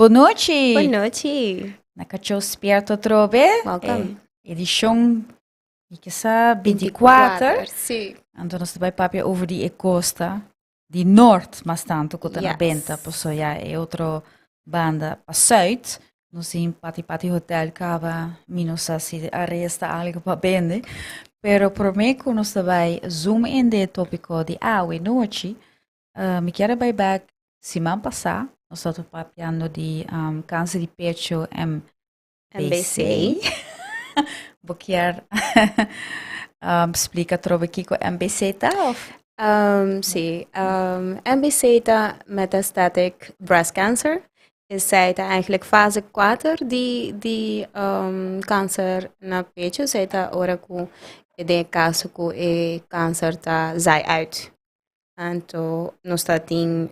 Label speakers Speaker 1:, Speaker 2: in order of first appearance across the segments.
Speaker 1: Boa noite!
Speaker 2: Boa noite!
Speaker 1: Nakacho Spierto Trobe.
Speaker 2: Welcome.
Speaker 1: Edição, ik sa 24.
Speaker 2: Sim.
Speaker 1: Então nós vai papia over die costa, die Noord, mas tanto que na
Speaker 2: Yes.
Speaker 1: benta, posso já é outra banda para Zuid. Nós em Pati Hotel cava minus assim a resta algo para bende. Pero por mim que nós vai zoom in de tópico de e noite, me quero vai back semana passada. Nós estamos papiando de câncer de pecho MBC. Vou querer explica trove aqui com MBC tá?
Speaker 2: Sim. MBC tá metastatic breast cancer. Zij tá eigenlijk fase 4 de câncer na pecho. Zij tá ora com de caso com e câncer tá zai uit. Então, nós tá tem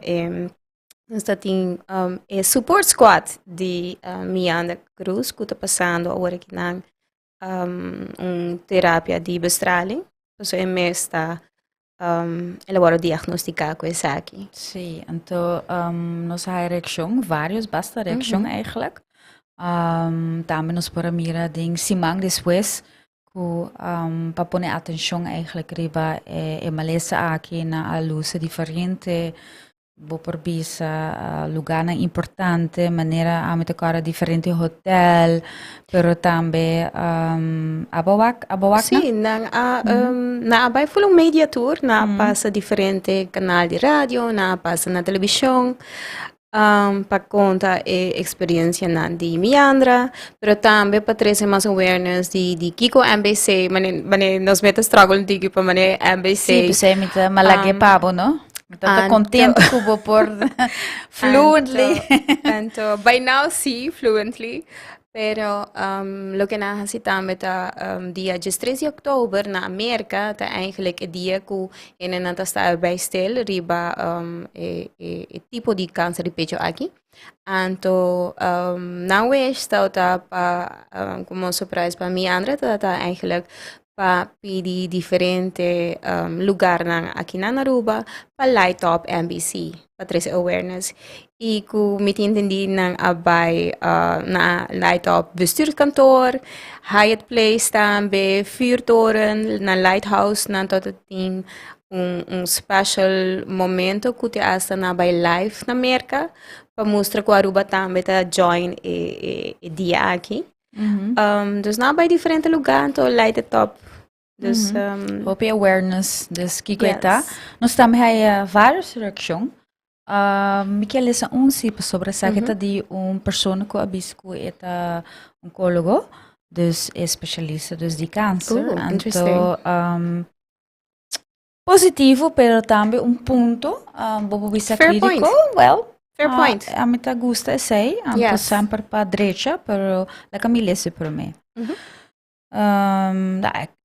Speaker 2: support squad de Miranda Cruz que está passando agora aqui na terapia de bestraling. Então, é mesmo está elaborar diagnosticar com isso aqui.
Speaker 1: Sim, então nossa reação, vários basta reação eigenlijk. Também nos para mirar de semana depois para pôr atenção eigenlijk riba malesa aqui na luz diferente. Vou por bisa lugar importante, maneira a me tocar diferente hotel, pero também abawak
Speaker 2: sim, na abai foi media tour, na passa diferente canal de rádio, na passa na televisão, para conta a experiência na de Miandra, pero também para trazer mais awareness de Kiko MBC, mane nós metas struggle de para mane MBC.
Speaker 1: Sim, você me tá malage pabo, não? Estou contente que vou por fluently.
Speaker 2: Então, by now, sim, fluently. Pero, lo que necesitamos é dia 13 de outubro na América, é eigenlijk o dia que ainda está bij stil, riba tipo de câncer de pecho aqui. Então, na West, está como surpresa para mim, André, está eigenlijk para pedir diferente lugar aqui na Aruba para light up MBC, para trazer awareness. E que me entendi na abay na light up bestuurskantoor, Hyatt Place também, Vuurtoren, na Lighthouse, na todo tem special momento que te asa na abay live na América, para mostrar que a Aruba também está join e dia aqui. Dus na bij diferente lugar, então light it up. Dus
Speaker 1: hope awareness, dus kiko ita. Nós também há várias reações. Miquel essa sobre essa que de pessoa que abisco é oncólogo, dus é especialista dus de câncer. Então positivo, pero também ponto, bobo bisa crítico. Well.
Speaker 2: Fair point.
Speaker 1: A mim tá gusta sei, yes. Sempre para direita, pero la Camila se para mim.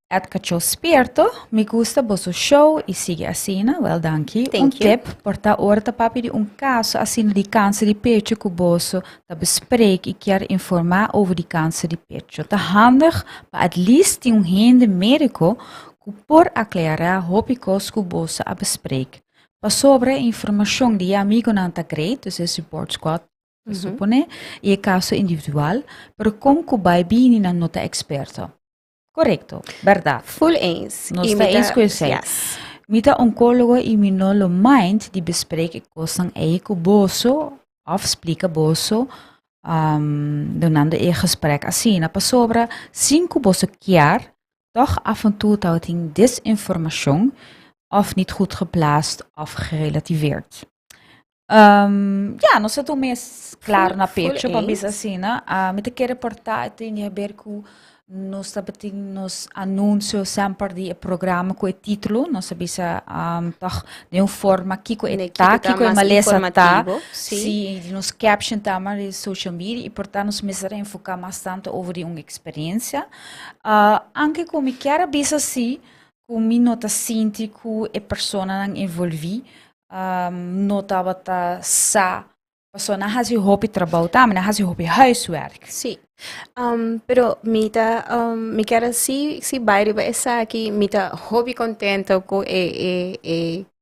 Speaker 1: At Cacho Spierto, me gusta vosso show e sigue assim, well, danke. Tip, porta orta papi de caso assim de câncer de pecho que vosso tá bespreek e quer informar over die câncer de pecho. Tá handig, para at least um hende médico que por aclarar hopicos que vosso a bespreek. Para sobre a informação de amigo não está great, dus é support squad, supone, e é caso individual, pero como que vai bem na nota experto. Correto, verdade.
Speaker 2: Full eens.
Speaker 1: Nós está eens com isso. Mita oncólogo e minolo mind de bespreken kosten eigen boso, afspreken boso, donando e gesprek assim, para sobre 5 boso keer, toch af en toe touting disinformatie, of niet goed geplaatst of gerelativeerd. Nós estamos mais claro na pecho para ver assim, né? Me te quero reportar tem a ver com nós também nos anúncios sempre de programa com o título, nós sabemos toch de uma forma que com é malesa tá, se nos caption também de social media e portanto nos mesmo enfocar bastante over uma experiência, anche como quero ver assim me nota sinti que a pessoa não envolvi, nota bata sa pessoa não faz hobby trabalho, também não faz hobby huiswerk.
Speaker 2: Sim. Pero mita, mi quero si bairro ba essa aqui, mita hobby contento com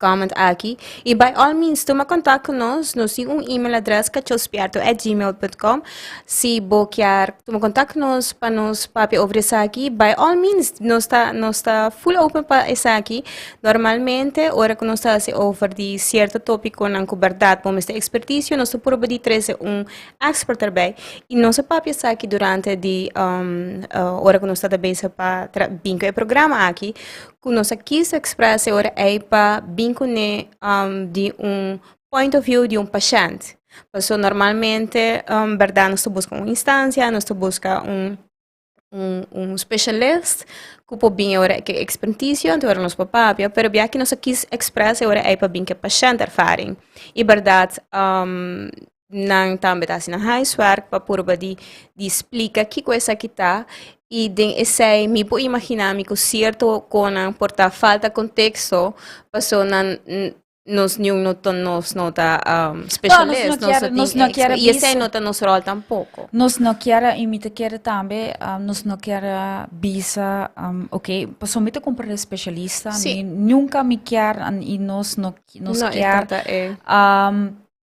Speaker 2: comment aqui. E by all means, toma contato conosco, nos tem email address cachospiarto@gmail.com. Se bo quer toma contato conosco para nos papi over essa aqui, by all means, nós tá full open para essa aqui. Normalmente, ora que nós está se over de certo tópico na verdade, como esta expertise, nós tá por de trazer expert erbij. E nós papi essa aqui durante de ora que nós está bem para bingo é programa aqui, que nós quis expressar ora é para bingo né de point of view de paciente. Porque normalmente, verdade, nós buscamos uma instância, nós buscamos specialist que pode vir ora que expertise então ora nós papapia, pero bia que nós quis expressar ora é para bingo paciente ervaring. E verdade, nang também assim na huiswerk para por de explica que coisa que tá e den essay me pode imaginar me que certo com porta falta contexto passou na nos nenhum nos nota specialist
Speaker 1: nós não quer
Speaker 2: e essay nota nos rol tampouco
Speaker 1: nós não quer imita quer também nós não quer visa ok passou muito comprar especialista nunca me quer e nós não quer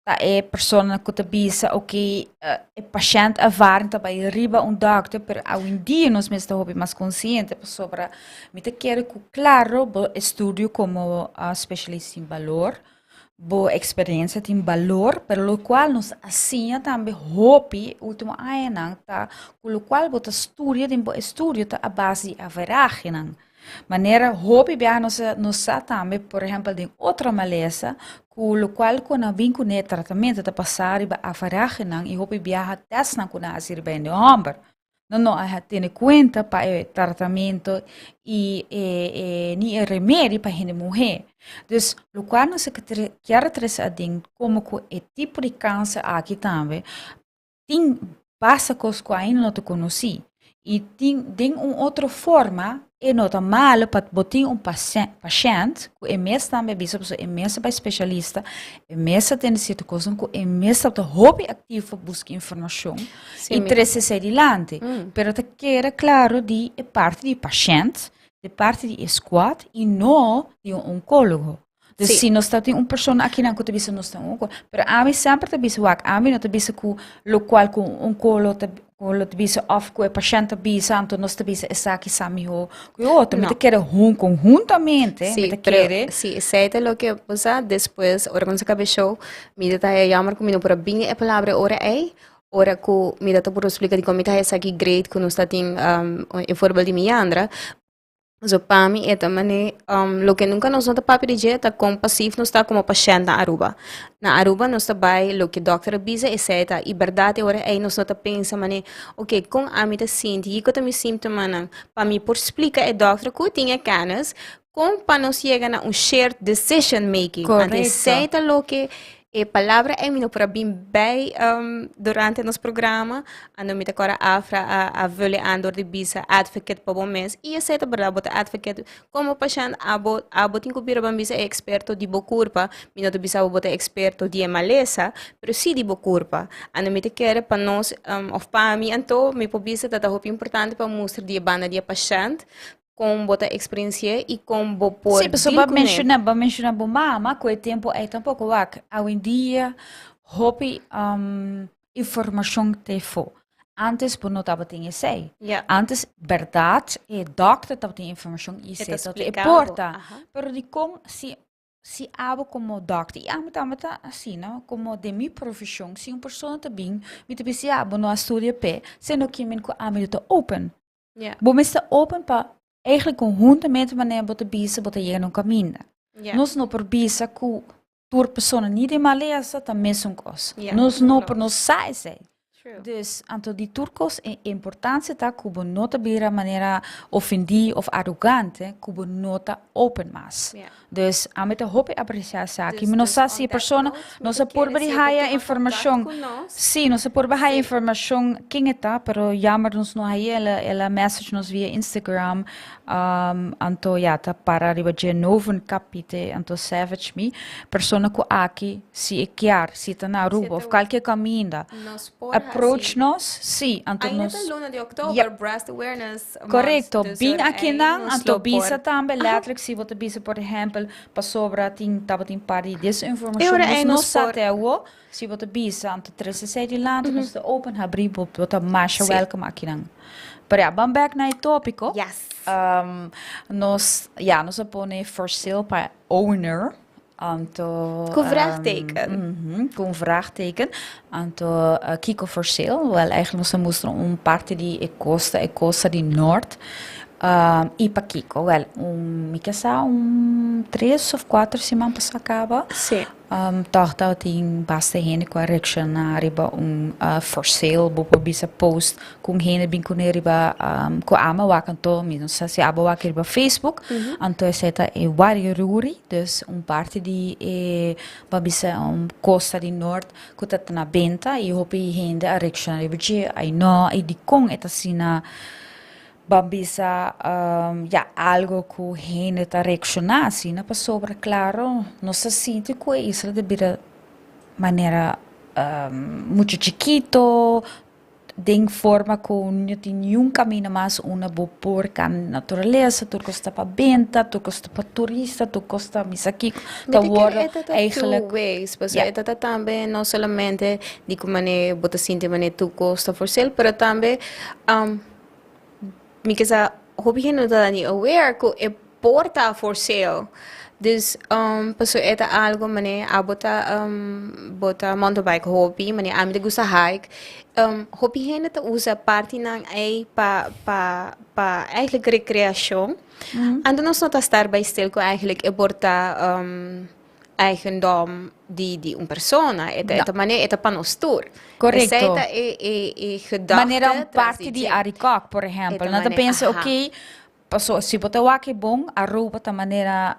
Speaker 1: tá persona que te bisa ok paciente ervaring também riba doctor pero hoje em dia nós mesmo estamos mais consciente sobre me te quero que claro bo estudio como especialista em valor bo experiência tem valor pelo qual nós assim também hope último ano tá com o qual bo estudia tem bo estudio tá a base a veragem maneira hobby bia nós também por exemplo de outra maleza com o qual quando vem com o tratamento da passar a faragem e hobby bia test na kuna asir bem de homem não a ter conta para o tratamento e nem remédio para a mulher dus o qual nós quer trazer como que o tipo de câncer aqui também tem básicos que ainda não te conheci e tem uma outra forma e nota mal para botar paciente que é mesmo também bisa pessoa é mesmo para especialista é mesmo tem certa coisa que é mesmo para hobby ativo buscar informação e trazer se adiante pero te quer claro de parte de paciente de parte de squad e não de oncólogo. Dus se nós temos uma pessoa aqui na que bisa nós temos pero a mim sempre te bisa wak a mim não te bisa com o qual com oncólogo te bisa of com o paciente bisa então nós te bisa essa aqui sami ho com outro me te quer conjuntamente
Speaker 2: me te quer sim sei lo que passa depois ora quando se acaba show me te tá chamar comigo para bem a palavra ora é ora que me dá por explicar de como está essa aqui great que nós está tem em forma de Miandra. So, para mim, é também, lo que nunca nós não papi de jeito, com passivo, nós está como paciente na Aruba. Na Aruba, nós está bem, lo que doctor avisa, etc. E verdade, agora, aí nós não pensa, mané, ok, com a minha sinto, e que eu me sinto, mané, para mim, por explicar, é doctor, que eu tinha canas, com para nós chegar a shared decision making.
Speaker 1: Correto.
Speaker 2: Aceita lo que a palavra é minha para bem durante nosso programa ando me agora a vele andor de bisa advocate para bom mês e aceita para botar advocate como paciente abo tinha que para bisa experto de bocurpa minha do bisa botar experto de maleza pero sim de bocurpa ando me quer para nós of para mim então me pobisa tá muito importante para mostrar de banda de paciente com bota experiência e com bo por
Speaker 1: sim pessoa vai mencionar bo mama com o tempo é tampouco wak hoje em dia hobby informação te fo antes por não estava tem sei antes verdade e doctor estava tem informação e sei que importa pero de como se abo como doctor e amo também assim não como de minha profissão se uma pessoa tá bem me te pense abo no estudo p se não que me com amo tá open bom está open para eigenlijk conjuntamente wanneer we bisa bota je no caminho. Nós não por bisa que tur pessoa niet de maleza também são cos. Nós não por nos sai. Dus anto die turcos é importância tá que não tá bira maneira ofendi ou arrogante que não tá open mas. Dus a meta hope apreciar aqui.
Speaker 2: Dus-
Speaker 1: Não
Speaker 2: dus
Speaker 1: sei
Speaker 2: on
Speaker 1: se a
Speaker 2: that
Speaker 1: persona
Speaker 2: note,
Speaker 1: não
Speaker 2: me
Speaker 1: se por
Speaker 2: quieres
Speaker 1: bem
Speaker 2: dizer que
Speaker 1: a
Speaker 2: tem
Speaker 1: informação.
Speaker 2: contato conosco?
Speaker 1: Sim, não se por bem a informação quem está, pero jammer nos não aí ela message nos via Instagram. Anto ja ta para riba de novo capite anto savage me persona ku aqui se é chiar se tá na rua ou qualquer caminho
Speaker 2: Nos por
Speaker 1: approach
Speaker 2: assim.
Speaker 1: nos sim anto
Speaker 2: Ainda
Speaker 1: nos
Speaker 2: tá luna de outubro,
Speaker 1: Yep.
Speaker 2: Breast Awareness
Speaker 1: Correcto,
Speaker 2: Month. Dus
Speaker 1: bem
Speaker 2: er
Speaker 1: aqui
Speaker 2: é
Speaker 1: não,
Speaker 2: nos
Speaker 1: anto
Speaker 2: lo
Speaker 1: bisa
Speaker 2: por.
Speaker 1: também, letterlijk, se você bisa, por exemplo, para sobra, tava tem pari dessa informação,
Speaker 2: Eu era
Speaker 1: nos
Speaker 2: nos
Speaker 1: nos
Speaker 2: por.
Speaker 1: até o, se você bisa, anto 360 lá, nos de open, abrir, você mais
Speaker 2: Sim.
Speaker 1: welcome aqui não. Pero ja, vamos back naar het tópico.
Speaker 2: Yes.
Speaker 1: Nos põe for sale para owner. Anto,
Speaker 2: Com vraagteken.
Speaker 1: Com vraagteken. Anto, Kiko for sale. Wel, eigenlijk nós mostramos parte de costa de norte. E para Kiko, well, me que sa 3 ou 4 semanas para acaba.
Speaker 2: Sim.
Speaker 1: Toch dat tem basta gente com a reaction na riba for sale, bopo bisa post kung gente bin kun riba ko ama wakanto, minun sa si aba wak riba Facebook, anto seta wari ruri, dus parte di babisa costa di nord kutat na benta e hopi gente a reaction riba je ai no e di kong eta sina Babisa, algo que gente está reaccionando, assim, para sobra, claro, não se sente que isso de maneira muito chiquito, de forma que não tem nenhum caminho mais uma boa porca natureza, tu custa para venda, tu custa para turista, tu custa mis aqui,
Speaker 2: tá
Speaker 1: eigenlijk
Speaker 2: ways, pues esta também não somente de como maneira bota sente maneira tu custa for sale, pero também Mikasa, hobi não tá nem aware que é porta for sale. Dus, paso eta algo mane bota mountain bike hobby, mane ami de gusta hike. Hobby hene te usa parte nang ei pa eigenlijk recreatie. En dan nós estar bij stil ko eigenlijk e porta eigendom di un persona, eta mane eta panostur.
Speaker 1: Correcto.
Speaker 2: Essa é gedachte.
Speaker 1: Maneira parte de aricok, por exemplo. Não pensa, ok, passou, se botar o aqui bom, a roupa da maneira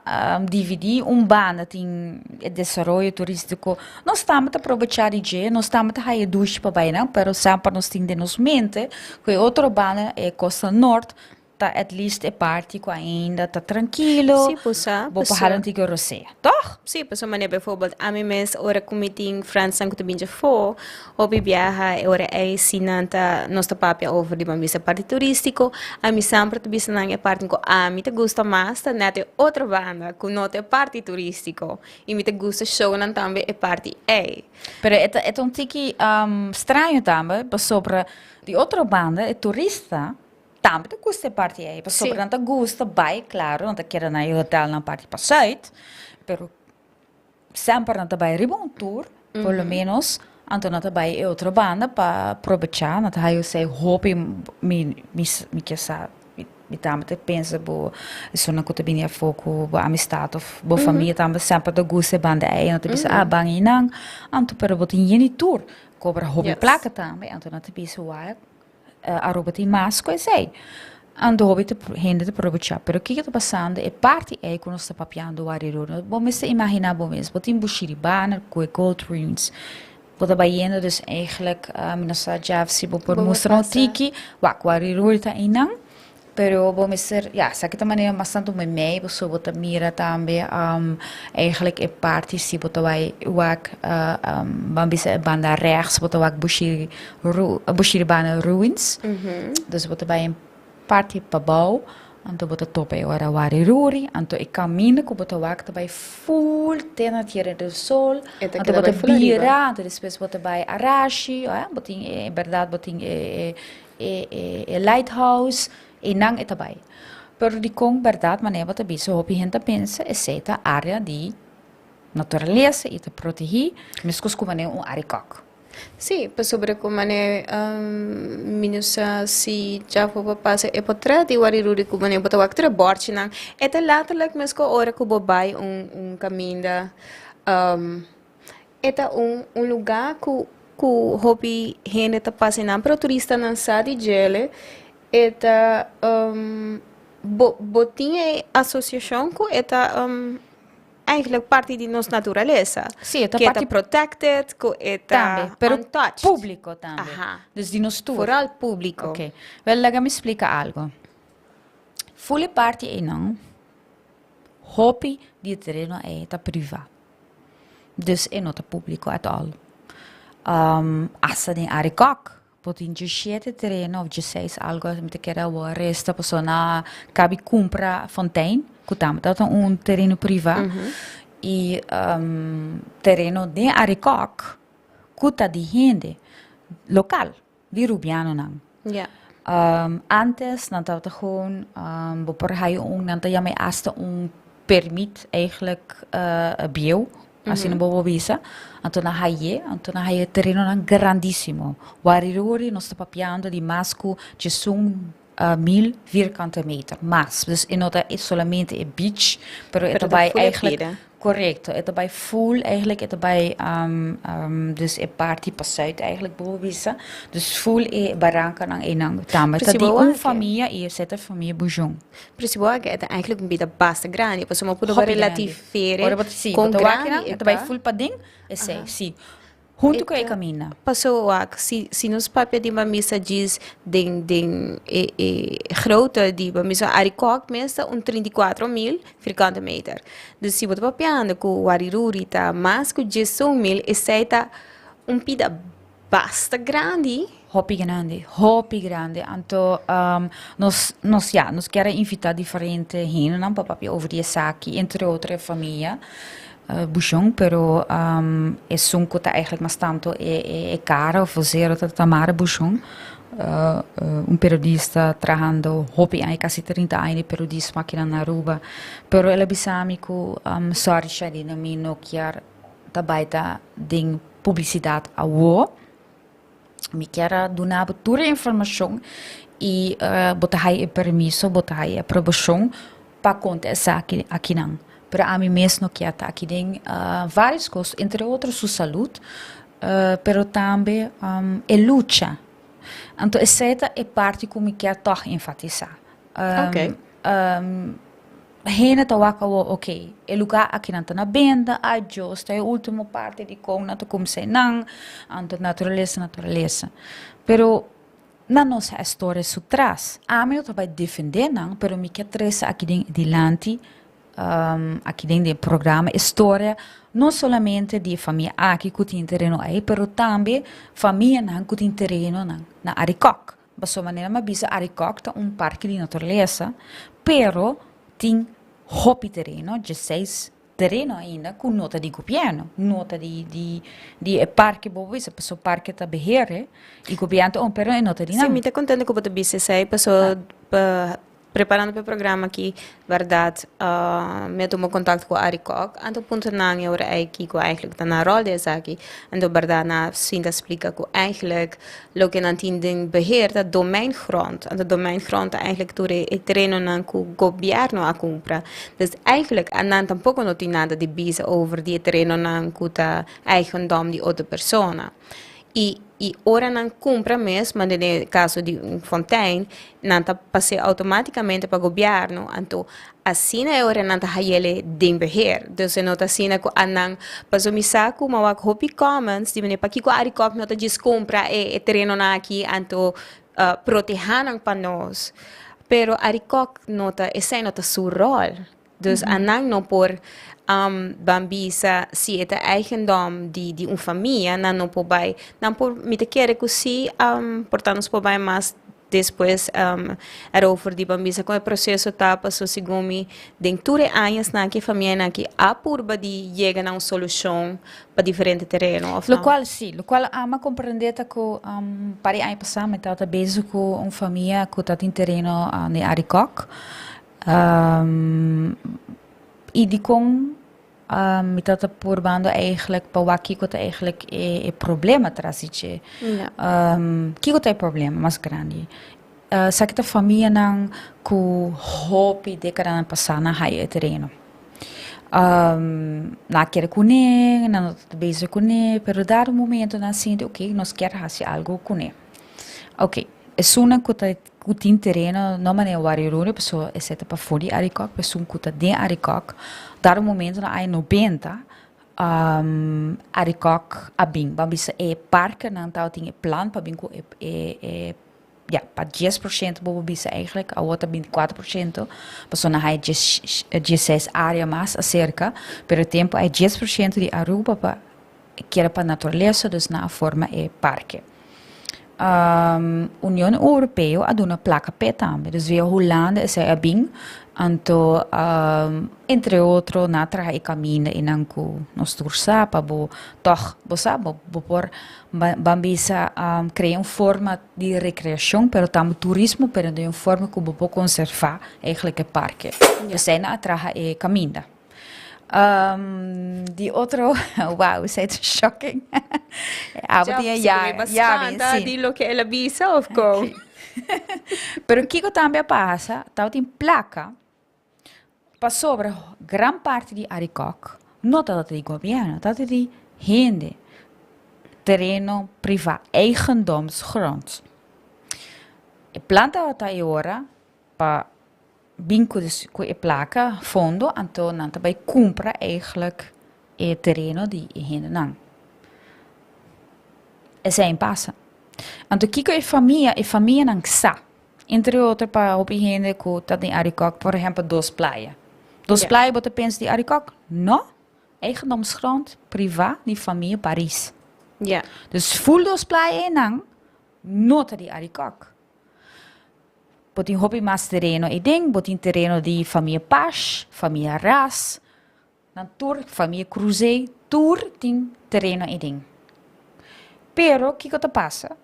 Speaker 1: dividir banda tem desenvolvimento turístico. Nós estamos a aproveitar de nós estamos a fazer duche para bem, não? Pero sempre nós temos de nos mente que outra banda é Costa Norte, tá at least é parte que ainda tá tranquilo.
Speaker 2: Sim, poça.
Speaker 1: Vou para a antiga Roseia, toch?
Speaker 2: Sim, poça, maneira, bijvoorbeeld, a mim mes ora committee França que tu binja for, obi viaja, ora é sinanta, nós tá papia over de missa parte turístico, a mim sempre tu bisa nang é parte com a mim te gusta mais, tá nete outra banda, com não é parte turístico, e me te gusta show nan também é parte é.
Speaker 1: Pero é um tique estranho também, sobre de outra banda, é turista. Também te gusta parte aí, para sobre não te gusta, vai, claro, não te quer na hotel na parte para site, pero sempre não te vai riba tour, pelo menos, então não te vai outra banda para aproveitar, não te vai sei hobby me que sabe. Mi também te pensa bo isso não que bem a foco bo amistade of bo família também sempre te gusta banda aí não te pensa bang inang anto pero botin yeni tour cobra hobby placa também então não te pensa uai a roupa tem mais coisa aí ando hobby te gente te aproveitar pero o que está passando é parte aí quando está papiando o areiro bom me se imaginar bom mesmo botin bushiribana com gold ruins Wat er bij jenen dus eigenlijk, minasa jaf si bo por mostrar tiki, wakwari rulta inang, pero bom ser, ja, sa kita maneira bastante mei, so bota mira também, eigenlijk e parte si bota vai wak, bambisa banda rechts, bota wak bushiri bana ruins, dus bota vai parte pabau, anto bota tope ora wari ruri, anto e cammina ko bota wak vai full tena tierra del sol, anto bota bira, anto depois bota vai arashi, botin verdade botin lighthouse e nang etabai. Pero di kong verdade maneira bota biso hopi gente pensa é seta área de natureza e te proteger, mas como maneira arikak.
Speaker 2: Sì, sobre como né minusa si já foi passar e potra de wariruri como né botar waktra borte nang eta laterlijk mesco ora que bobai caminho eta lugar que hobby gente tá passando para turista não sabe gele eta botinha associação com eta eigenlijk parte di nostra natureza.
Speaker 1: Sì, è
Speaker 2: Che
Speaker 1: parte
Speaker 2: è protected, che è
Speaker 1: pero
Speaker 2: untouched.
Speaker 1: público también.
Speaker 2: Ajá.
Speaker 1: Dus di nos tour.
Speaker 2: Vooral público.
Speaker 1: Ok. Well, laat me explicar algo. Fulle parte e não. Hobby di terreno é ta privato. Dus é nota público at all. Assa den arikok. Potin de siete terreno of de seis algo met que era o resta persona cabe compra fontaine. Kutam, dat un terreno privato. E terreno de arikok. Kuta di gente local. Di Rubiano nang.
Speaker 2: Ja.
Speaker 1: Antes, dan gewoon, bepaalde nanta ja mij hasta permit eigenlijk bio, als in een visa. Antona haye terreno nan grandissimo. Wariruri non sta papiando di masco ci sono 1000 vierkante meter. Mas, dus inota is solamente een beach, pero ito bij eigenlijk correcto. Ito bij full eigenlijk ito bij dus een party passuit eigenlijk bovisa. Dus full e barranca nang enang tama. Dat die un família e zeta família bujong.
Speaker 2: Principal que é eigenlijk een beetje basta grande, posso mo poder relativere
Speaker 1: com grande. Ito bij full pading, esse, sim. Junto com a caminha.
Speaker 2: Passou se nos papel de uma missa diz grootte die uma missa arikok meestal 34.000 vierkante meter. Dus se você papiando com o ariruri tá mais que 18.000 e seita pida basta grande.
Speaker 1: Hobby grande. Anto nos querem invitar diferente heen dan papi over die saki, entre outra família. Bouchon, pero é sunco eigenlijk mas tanto é caro fazer tamara Bouchon. Periodista trabajando hobby ai quasi 30 anni periodismo aqui na Aruba. Pero ela bisamico sorry shadi na mi no chiar tabaita ding publicidade a wo. Mi chiara donava toda a informação e botai e permisso, botai a aprovação para contestar aqui não. Para a mim mesmo que está aqui tem várias coisas, entre outras sua saúde, pero também é luta. Então essa é parte que me quer toch enfatizar.
Speaker 2: Ok.
Speaker 1: Hena tawaka wo okay, e lugar aqui não está na benda, adjusta é a última parte de como como se não, anto natureza. Pero na nossa história su traz, a mim eu vai defender não, pero me quer trazer aqui dentro dilante. Aqui dentro do programa história não somente de família aqui que tem terreno aí, pero também família não que tem terreno na Arikok. Basso maneira mas bisa Arikok tá parque de natureza, pero tem hobby terreno, 16 terreno ainda com nota de governo, nota de parque bobo, isso pessoa parque tá behere e governo pero é nota de não.
Speaker 2: Sim, me tá contando que você disse sei pessoa preparando para o programa aqui, verdade, me tomou contato com a Arikok, então ponto na minha hora aqui que eigenlijk está na rol dessa aqui, então verdade na cinta explica que eigenlijk lo que não tem beheer dat domeingrond, en de domeingrond eigenlijk door het terreno na que o governo a compra, dus eigenlijk não tampouco não tem nada de bisa over die terreno na que tá eigendom de outra persona. E ora não compra mesmo, mas no caso de fontaine, não está passando automaticamente para o governo, então assim é ora não está ele de beheer. Então não está assim que não passou me saco, mas o hobby commons, de maneira para que o Arikok não está descompra e terreno aqui, então proteger para nós. Pero Arikok não está, esse não está seu rol. Dus não por bambisa se é eigendom de uma família, não por vai, não por me te querer que se portanto por vai mais depois era over de bambisa com o processo tá passou segundo dentro de anos na que família na que a purba de chegar a uma solução para diferente terreno.
Speaker 1: Lo qual ama compreender que para aí passar me tá bezig com uma família que tá em terreno de Arikok. E die kon met dat probando eigenlijk para aqui que eigenlijk é problema trazitje. Que é problema mais grande. Sa que a família não com hobby de cada passar na raia terreno. Na quer cune, na bezig cune, pero dado momento na sinto, ok, nós quer fazer algo cune. Ok, é suna que kutin terreno não mané warirune pessoa é seta para fora aricok pessoa kuta de aricok dar momento na ai 90 aricok abing bambisa é parque não tá tinha plan para bingo ja, para 10% bobo bisa eigenlijk, a outra 24%, pessoa na hai 16 área mais acerca, pero tempo é 10% de Aruba para que era para natureza, dus na forma é parque. União Europeia a dona placa P também, dus via Holanda é a bing, anto entre outros na traje caminho e nanku nos tursa para bo toch bo sabe bo por bambisa criar forma de recreação, pero tam turismo, pero de uma forma que bo conservar eigenlijk het parque. Dus zijn na traje caminho. Die otro, wow, is het shocking.
Speaker 2: Ja, di lo che è la visa of go.
Speaker 1: Okay. Pero Kiko também passa, tá tem placa para sobre gran parte de Aricok, não tá de governo, tá de gente, terreno privado, eigendomsgrond. E planta tá agora para vinculados com a placa, fundo, então não também compra eigenlijk o terreno de gente não. Essa é passa. Então, que a família não sabe. Entre outros, para o gente que está em Aricok, por exemplo, duas praias. Duas praias, você pensa de Aricok? Não. Eigendomsgrond, privé, de família Paris.
Speaker 2: Ja.
Speaker 1: Dus voel duas praias não, nota de Aricok. Botin hobby mas terreno e ding, botin terreno de família Paz, família Ras, Natur, família Cruzeiro, tour tem terreno e ding. Pero, que passa?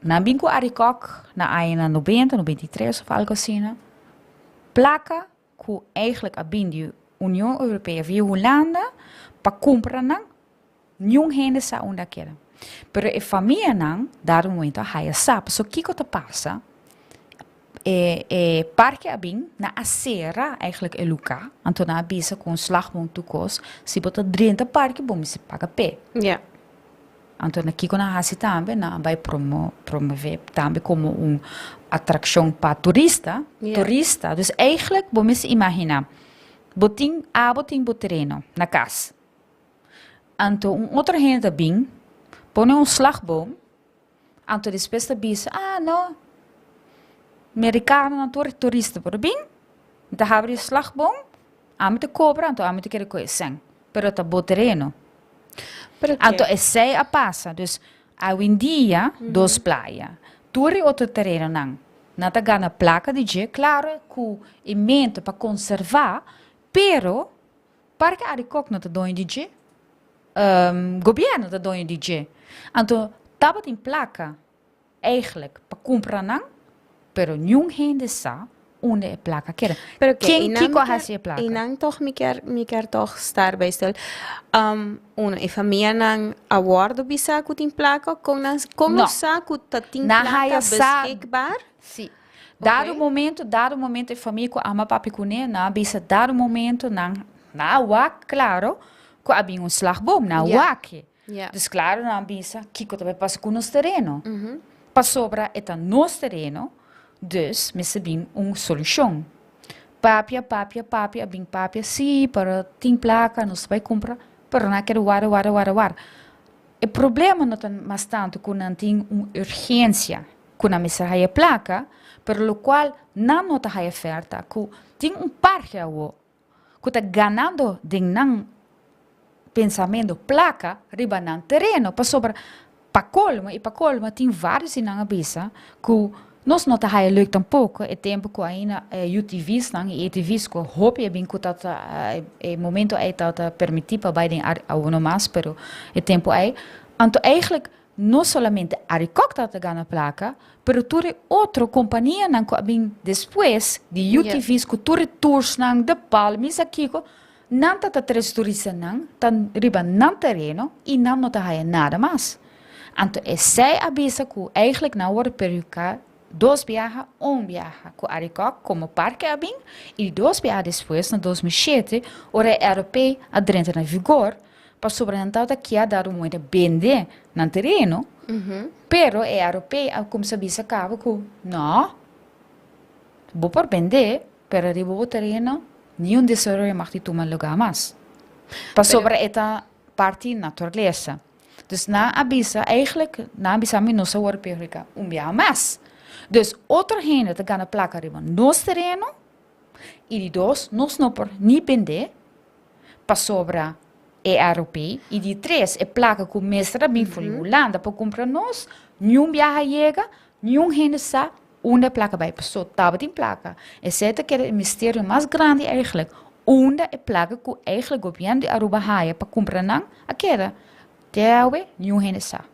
Speaker 1: Na bingo Aricok, na aina 90, 93 of algo assim, placa que eigenlijk a bindi União Europeia via Holanda para comprar não, nenhum gente sa onda quer. Pero a família não, dar momento a haia sabe, so que passa? Parque abing na acera eigenlijk lugar, então na bisa com slagboom toekos, se bota 30 parque bom se paga pé.
Speaker 2: Ja.
Speaker 1: Então aqui com a hasi também na vai promover também como atração para turista, turista. Dus eigenlijk bom se imaginar, botin terreno na casa. Então outra gente abing, põe slagboom, então depois da bisa, não americano natuurlijk toeristen voor bing. Dan hebben we slagboom. Aan te cobra, então aan te querer coisa. Pero tá bom terreno. Então essa a passa. Dus hoje em dia, duas praias. Tour outro terreno não. Não tá ganha placa de G, claro, com emento para conservar, pero parque Aricok não tá dono de G. Governo tá dono de G. Então, tava tem placa, eigenlijk, para comprar não. Pero nenhum gente sabe onde é placa quer.
Speaker 2: Pero
Speaker 1: quem conhece a placa?
Speaker 2: E não toch me quer toch estar bij stel. E família não awardo bisa ku tin placa como sa ku ta tin placa beschikbaar?
Speaker 1: Sim. Dado momento a família com ama papi kune na bisa dado momento na wak claro ku abi um slagboom na wak. Dus claro na bisa kiko também passa com nos terreno. Para sobra é nos terreno. Dus, we hebben een solution. Papia, bing papia, sim, para tem placa, nós vai comprar, para não quero war. O problema não é mais tanto que não tem uma urgência, que não missa a placa, para o qual não está a oferta, que tem parque que está ganhando de não pensamento placa, riba não terreno, para sobra, para colma, tem vários em a bisa, que nós não está leuk tampouco, é tempo que ainda UTVs, e ETVs que hope bem que tá momento aí tá permitir para bem ao mais, pero é tempo aí. Então eigenlijk não somente Aricok tá ganhando placa, pero tour outra companhia não que bem depois de UTVs que tours não de Palmis aqui que não tá três turistas não, tan riba não terreno e não tá nada mais. Então essa avisa que eigenlijk não wordt perjudicar dois viajes, viaje com Aricok como parque abing e dois viajes depois, na 2007, hora europeia adrenta na vigor para sobreentrar que a dar uma vender no terreno, pero é europeu, como se diz, acaba com, não, vou por vender, pero arriba o terreno, nenhum desenvolvimento mag die tomar lugar mais. Para sobre esta parte natureza. Dus na avisa, eigenlijk, na avisa me nossa europeu rica, jaar mais. Dus outra gente te gana placa arriba nos terreno, e die dos, nos não por nem vender, para sobre europeu, e de três, é placa com mestra bem for Holanda, para comprar nós, nenhum viaja chega, nenhum gente sa, uma placa bij pessoa, tava tem placa. É certo que é o mistério mais grande eigenlijk, uma é placa que eigenlijk o governo de Aruba haia para comprar não, aquela, tewe, nenhum gente sa.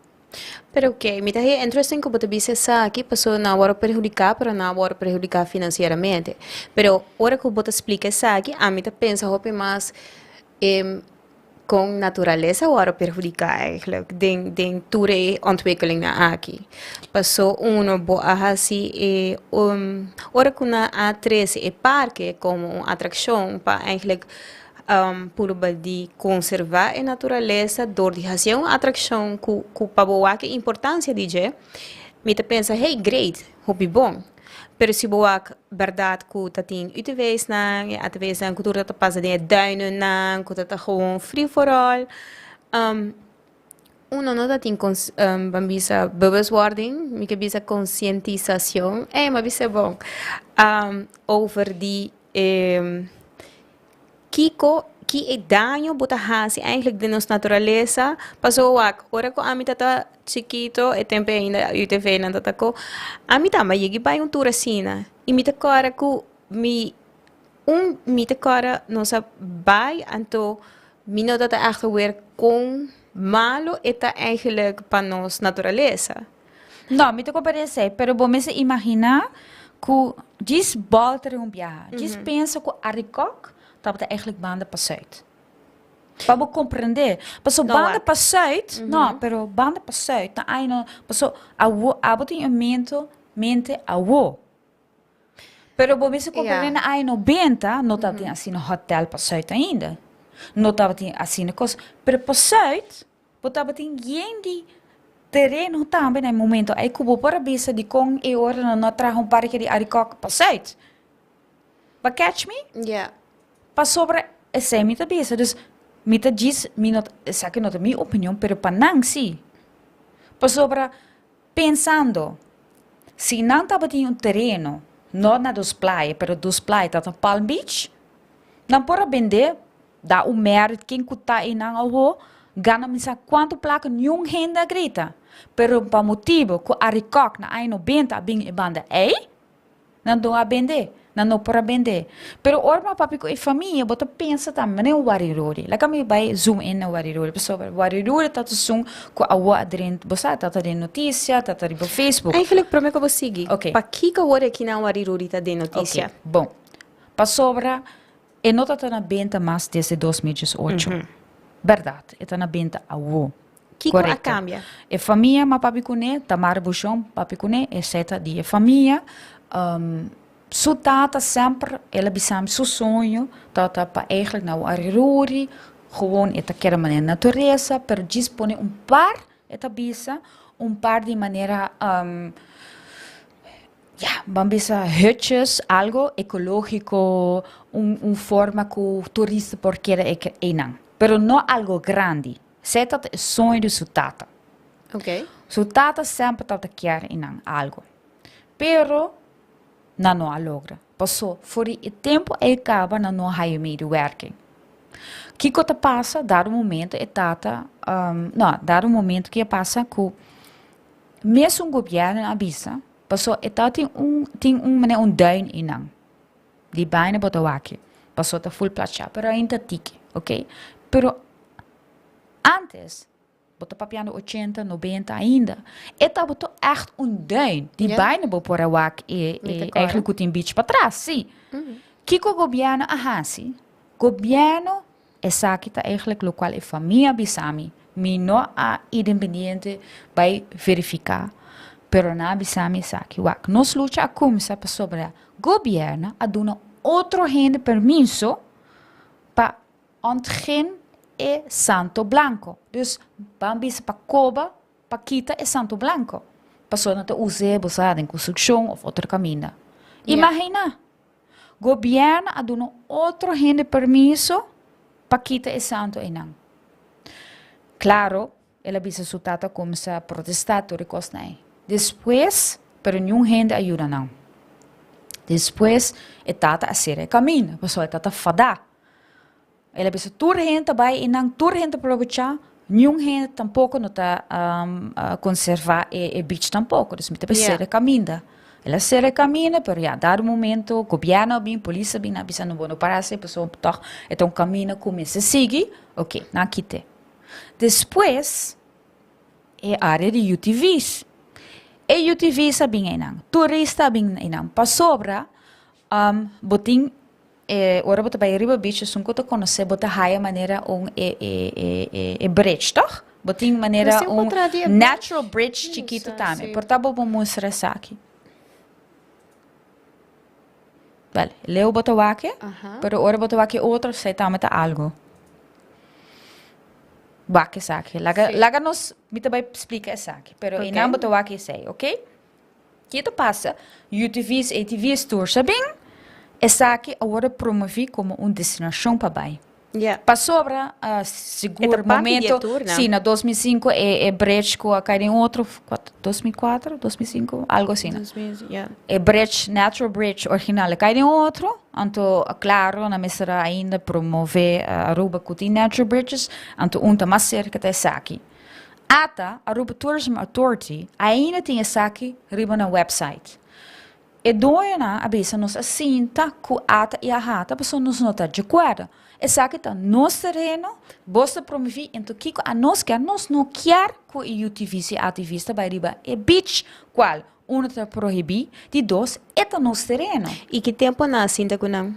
Speaker 2: Pero ok, me é interessante como você disse aqui, passou na hora prejudicar, para na hora prejudicar financeiramente. Pero hora que você explica isso aqui, a mim pensa hope mais com natureza hora prejudicar eigenlijk, den toere ontwikkeling na aqui. Passou boa assim, hora que na A3 é parque como uma atração para eigenlijk por de conservar a natureza, door de fazer uma atração que para boa que importância de me te pensa, hey, great, hobby bom. Pero se boa verdade que tá tem uitwees na, uitwees na cultura tá passa de duinen na, que tá gewoon free for all. Uno não tá tem bambisa bewustwording, me que bisa conscientização, mas bisa bom. Over die Kiko, que é dano bota hasi eigenlijk de nossa natureza, passou a hora que a mim tá chiquito e tempo ainda eu te vejo na tatako, a mim tá mas cheguei para tour assim, e me tá cara que me tá cara nossa vai anto me não tá echt weer com malo eta eigenlijk para nossa natureza.
Speaker 1: Não, me tocou parecer, pero bom me se imaginar que diz volta viajar, diz pensa que a ricok dat eigenlijk banda passuit. Para compreender. Passo banda passuit, não, pero banda passuit, na aino, passo abo tem mente awo. Pero bom se compreender na aino benta, não tá tem assim no hotel passuit ainda. Não tá tem assim no coisa, pero passuit, botava tem gente terreno também no momento aí cubo para bisa de com e ora não traga parque de aricok passuit. But catch me?
Speaker 2: Yeah.
Speaker 1: Para sobre essa mita bisa, dus mita diz, essa que não é minha opinião, pero para não sim. Para sobre pensando, se não estava tendo terreno, não na dos praias, pero dos praias tá na Palm Beach, não pode vender, dá o mérito quem cuta aí não ao gana misa quanto placa nenhum renda grita, pero para motivo que a ricok na aí no benta bem e banda, não dá a vender. Não para vender. Pero orma papi ko e família, bota pensa também né o warirori. Lá kami vai zoom in na warirori. Pessoal, warirori tá zoom com a wa adrent, bosa tá de notícia, tá de Facebook.
Speaker 2: Eigenlijk prome que você sigue.
Speaker 1: Ok.
Speaker 2: Pa kika hora aqui na warirori tá de notícia.
Speaker 1: Okay. Bom. Pa sobra e nota tá na venda mais desde 2018. Verdade, tá na venda a wo.
Speaker 2: Kiko a cambia.
Speaker 1: E família, ma papi kune, tamar buchon, papi kune, e seta de família. Sua tata sempre, ela bisam seu sonho, tata para eigenlijk na warirori, gewoon eta quer maneira natureza, pero dispone par, eta bisa, par de maneira, bambisa hutjes, algo ecológico, forma que o turista por querer não. Pero não algo grande. Seta é sonho de sua tata.
Speaker 2: Ok.
Speaker 1: Sua tata sempre tata quer algo. Pero não a logra. Passou, for o tempo acaba não há medewerking. Que coisa passa, dar momento e tata, dar momento que passa que mesmo governo avisa, passou e tata tem duin in não. Die bijna botar aqui. Passou tá full placha, pero ainda tique, ok? Pero antes bota papiano 80, 90 ainda. Eta botou echt duin. Die bijna por awak e eigenlijk goed in beach para trás, sim. Kiko governo ahasi. Governo é saki tá eigenlijk local e família bisami. Mi no a independiente vai verificar. Pero na bisami saki wak. Nos lucha a começar para sobre governo a dona outro gente permiso para ontgin é Santo Blanco. Dus, bambis para Coba, para Quita é Santo Blanco. Passou na usar em construção ou outra caminho. Imagina, governo a dar outro gente permisso para Quita é Santo e não. Claro, ela bisa su tata começa a protestar por costa aí. Depois, pero nenhum gente ajuda não. Depois, a tata a ser caminho, passou a tata fadar. Ela bisa tur gente vai e não tur gente aproveitar, nenhum gente tampouco não tá conservar e beach tampouco, dus mita ser caminho. Ela ser caminho, pero já dado momento, governo bem, polícia bem, bisa não vão parar se pessoa toch, então caminho começa a seguir, ok, na quite. Depois, é a área de UTVs. E UTVs bem aí não, turista bem aí não, para sobra, botin ora bota by Riba Beach sun ko to conhecer bota haya maneira bridge, toch? Botin maneira natural bridge chiquito também. Portabo vou mostrar isso aqui. Vale, leu bota wake, pero ora bota wake outro sei também tá algo. Wake saki. Laga nos mita vai explicar isso aqui, pero okay. Não bota wake sei, ok? Que to passa? UTVs, ATVs tours, bem? Essa aqui agora promovi como uma destinação para bem. Para sobra, seguro momento, sim, na 2005 é bridge com a cair em outro, 2004, 2005, algo assim. É bridge, natural bridge original, cair em outro, então, claro, na mesma ainda promover a Aruba com natural bridges, então um mais cerca dessa aqui. Ata, a Aruba Tourism Authority, ainda tem essa aqui, riba na website. E doina a bisa nos assinta ku ata e a hata, pessoa nos nota de acordo. Essa aqui tá nos terreno, bosta promover, então kiko a nos quer, nos não quer ku e UTVs e ativista vai riba e beach, qual? Tá proibir, de dois, é tá nos terreno.
Speaker 2: E que tempo na assinta ku não?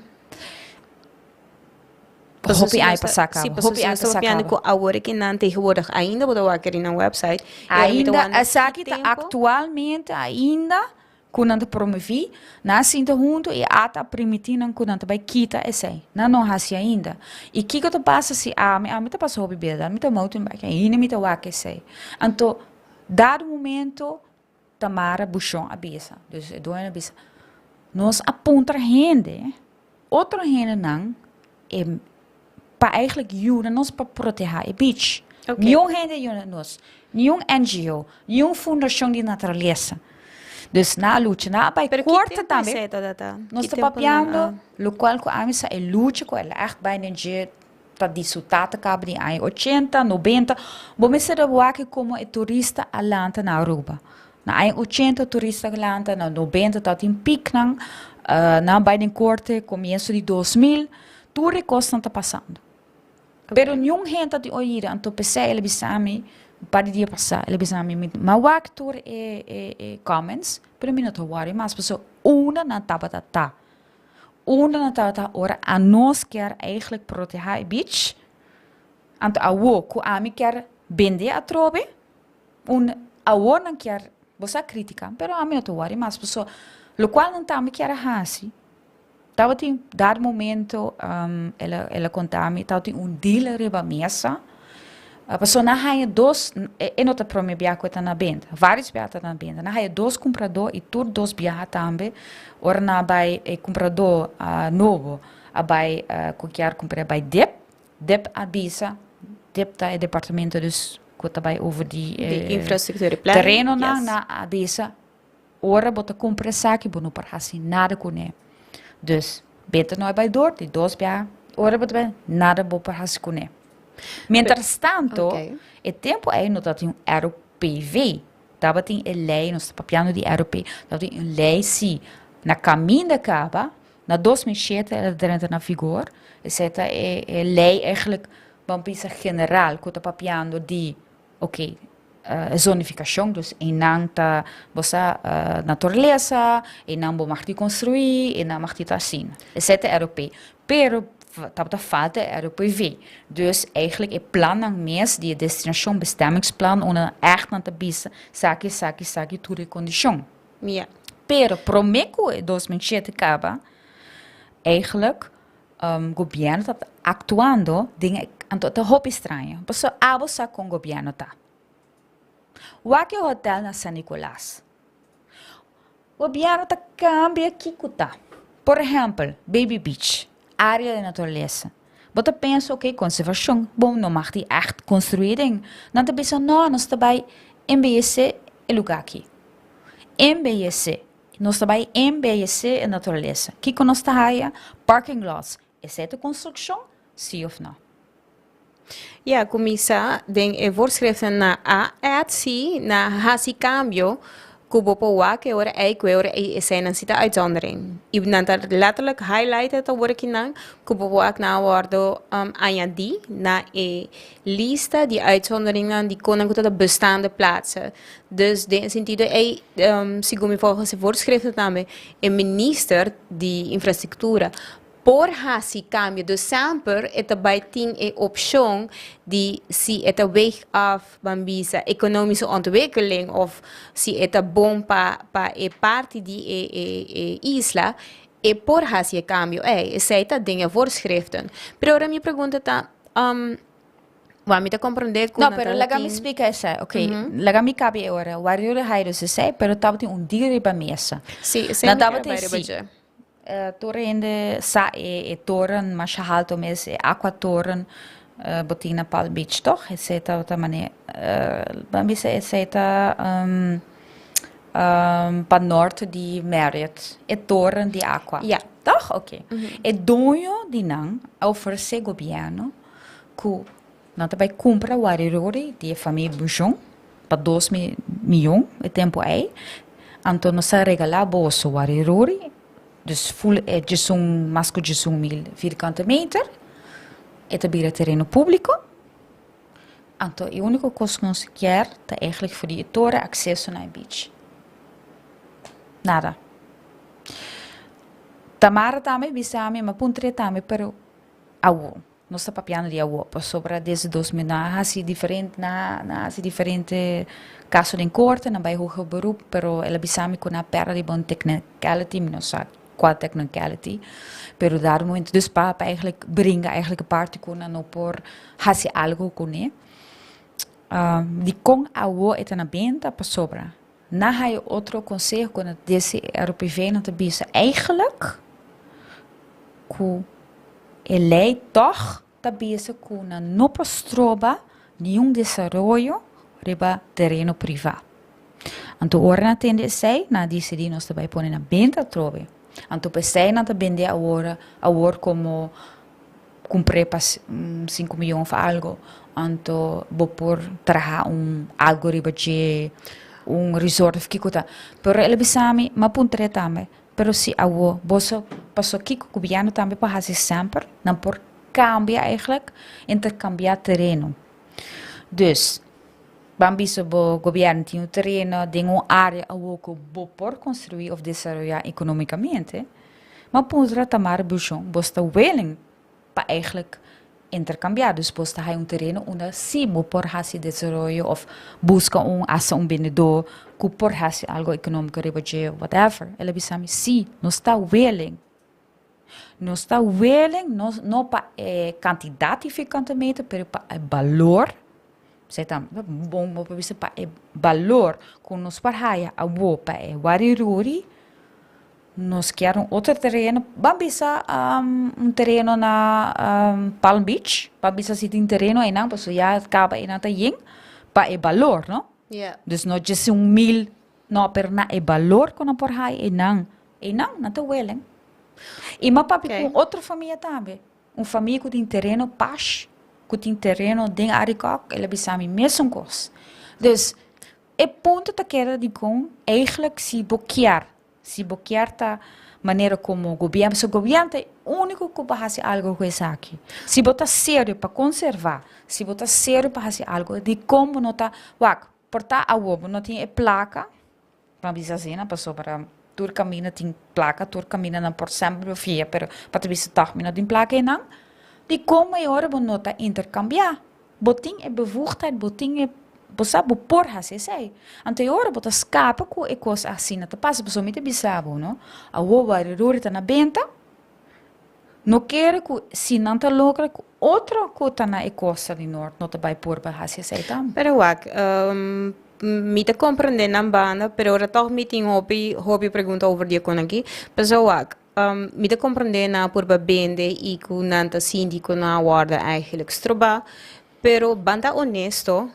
Speaker 1: Hopi ai pasaka.
Speaker 2: Hopi ai pasaka. Ko agora que não tegenwoordig ainda bodo aqui na website.
Speaker 1: Ainda essa aqui tá atualmente ainda kunanta promovi, na sinta junto e ata primitina kunanta vai kita essay. Não hasi ainda. E que tu passa se me tá passou bebida, me tá mountain bike, ainda me tá wake essay. Então, dado momento tamara buchon abisa. Dus doina abisa. Nós aponta gente, outra gente não é para eigenlijk ajuda nós para proteger o beach. Nenhum gente ajuda nós, nenhum NGO, nenhum fundação de natureza. Dus na luta, na bij korte também, nós estamos papiando, o qual com a missa é luta com ela, echt bijna de tá disutata cabri em 80, 90, vamos ser aqui como é turista alanta na Aruba. Na em 80 turista alanta, na 90 tá tem pic na bijna korte, começo de 2000, tudo costa está passando. Pero nenhum gente de ouvir, então pensei ele bisami para dia passar, ele bisami mas tour e comments, pero mim não tô worry, mas pessoa uma na tabata. Una na tata ora a nós quer eigenlijk proteger o beach. Anto a wo ku ami quer vender a trobe. A wo não quer você critica, pero a mim não tô worry, mas pessoa, lo qual não tá me quer hasi. Tava tem dado momento, ela contava-me, tava tem dealer riba mesa. A pessoa na haia dois, e não tá para me viajar com na benda, vários viajar na benda. Na haia dois comprador e tudo dois viajar também. Ora na vai comprador novo, a vai qualquer comprar vai dep avisa, dep tá é departamento dos que tá vai over de
Speaker 2: infraestrutura
Speaker 1: terreno na avisa. Ora bota comprar saque, bom não para assim nada com ele. Dus beter não vai dor, de dois viajar. Ora bota nada bom para assim com ele. Mientras tanto, o tempo aí não tem RPV, tava tem lei, nós papiando de RP, tava tem lei sim, na caminho da caba, na 2007 ela entra na vigor, essa é lei eigenlijk, vamos pensar general, que tá papiando de, zonificação, dus em não tá, você natureza, em não mag te construir, em não mag te assim, essa é RP, pero dat falta RPV. Dus eigenlijk het plan aan mes die destination bestemmingsplan onder echt aan te bieden, saki toere condition.
Speaker 2: Ja.
Speaker 1: Pero promeco 2007 acaba eigenlijk governo dat actuando dingen Então, tá roupa estranha. Pessoa abusa com o governo, tá? O aqui hotel na San Nicolás. O governo tá cambia aqui, tá? Por exemplo, Baby Beach, área de natureza. Você pensa, ok, conservação, bom, não mag die echt construírem. Não te pensa, não, nós também embellecer o lugar aqui. Embellecer. Nós também embellecer a natureza. Que nós está aí, parking lots. Exceto construção, sim ou não?
Speaker 2: Ja, commissa, den voorschriften na AATC, na hasi cambio, kubo po wa ke ora ei kwe ora ei zijn een sita uitzondering. I nanta letterlijk highlighted te worden kinang, kubo po ak na worden añadi na lista die uitzonderingen die konen tot de bestaande plaatsen. Dus in sentido segundo volgens de voorschriften namen, een minister die infrastructuur por hasi cambio de sempre esta baiting option die si esta weg af bambisa economische ontwikkeling of si esta bom pa parte die isla por hasi cambio essa dingen voorschriften. Pero ahora mi pregunta ta Wa mi te comprender
Speaker 1: no, pero la mi explica essa, ok? La mi cabe ora, warrior hairo se sei, pero tava un dire ba mesa.
Speaker 2: Sì, sempre
Speaker 1: Torrende sa toren, mas alto mes aquatoren botina Palm Beach toch? Etc. Outra maneira, bambisa etc. Pa norte di Marriott, toren di aqua.
Speaker 2: Ja.
Speaker 1: Toch? Ok. E donho di nan oferece governo que não também compra o arirori de família Bujon para 2 milhões e tempo aí. Então nós regalar bolso o arirori. Dus é mais que 1.000 vierkante meter. É também terreno público. Então, a única coisa que nós quer é eigenlijk voor die toren acesso na beach. Nada. Tamara também, bisame, mas puntre também, pero awo. Nós está papiando de awo. Sobre deze 2000 na hasi diferente caso de corte, na bij hoger beroep, pero ela bisame com a perda de bon technicality, não sabe. Qua technicality, pero daar momento dus pa eigenlijk brengen eigenlijk een parte kuna no por hasi algo kune. Die kong awo eta na benta pa sobra. Na hij outro conselho kuna desse RPV na te bisa eigenlijk ku elei toch ta bisa kuna no postroba nenhum desarrollo riba terreno privado. Anto ora na tende sei na decidi nós também pone na benta trove. Então, pensei na vender agora como comprei para 5 milhões ou algo. Então, vou por trazer algo riba de resort que custa. Pero ele bisami, mas puntre também. Pero se agora, você passou aqui com o governo também para fazer sempre, não por cambiar eigenlijk, intercambiar terreno. Dus, Bambisa o governo tem terreno, tem uma área que pode construir ou desenvolver economicamente, mas pode tomar buchon, basta willing para eigenlijk intercambiar. Dus basta hij terreno onde sim pode fazer desenvolver ou buscar asa vendedor que pode fazer algo econômico, whatever. Ele bisa me sim, não está willing. Não está willing, não para quantidade de meter, mas para valor. Sei tam, bom, para ver para valor que nos parhaia a boa para wariruri, nos querem outro terreno, babisa terreno na Palm Beach, babisa se tem terreno aí não, porque já acaba aí não tá ying, para valor, não?
Speaker 2: Yeah.
Speaker 1: Dus não just 1.000, não per na valor que não parhaia aí não tá willing. E mas papi com outra família também, família que tem terreno paz. Que tem terreno dentro da área, ele bisa me mesmo coisa. Dus, o ponto da queda de com, eigenlijk se bloquear da maneira como o governo é o único que vai fazer algo com isso aqui. Se botar sério para conservar, se botar sério para fazer algo, de como não está, portar a ovo, não tem placa, para bisa cena, para tur caminha tem placa, tur caminha não por sempre via, pero para bisa tak não tem placa e não. Die komen jaren van nota intercambiar. Boting é bevoegdheid, boting é bosa por hasi sei. Ante jaren bota escapa com e coisa assim na passa pessoa me te bisabo, não? A wo vai rurita na benta. Não quero que se não tá louca outra coisa na costa do norte, não vai por bahia sei tam.
Speaker 2: Pero wag, me te compreender na banda, pero ora toch me tem hobby pergunta over die kon aqui. Pero wag, me te compreender na por bende e com nanta síndico na guarda eigenlijk stroba, pero banda honesto,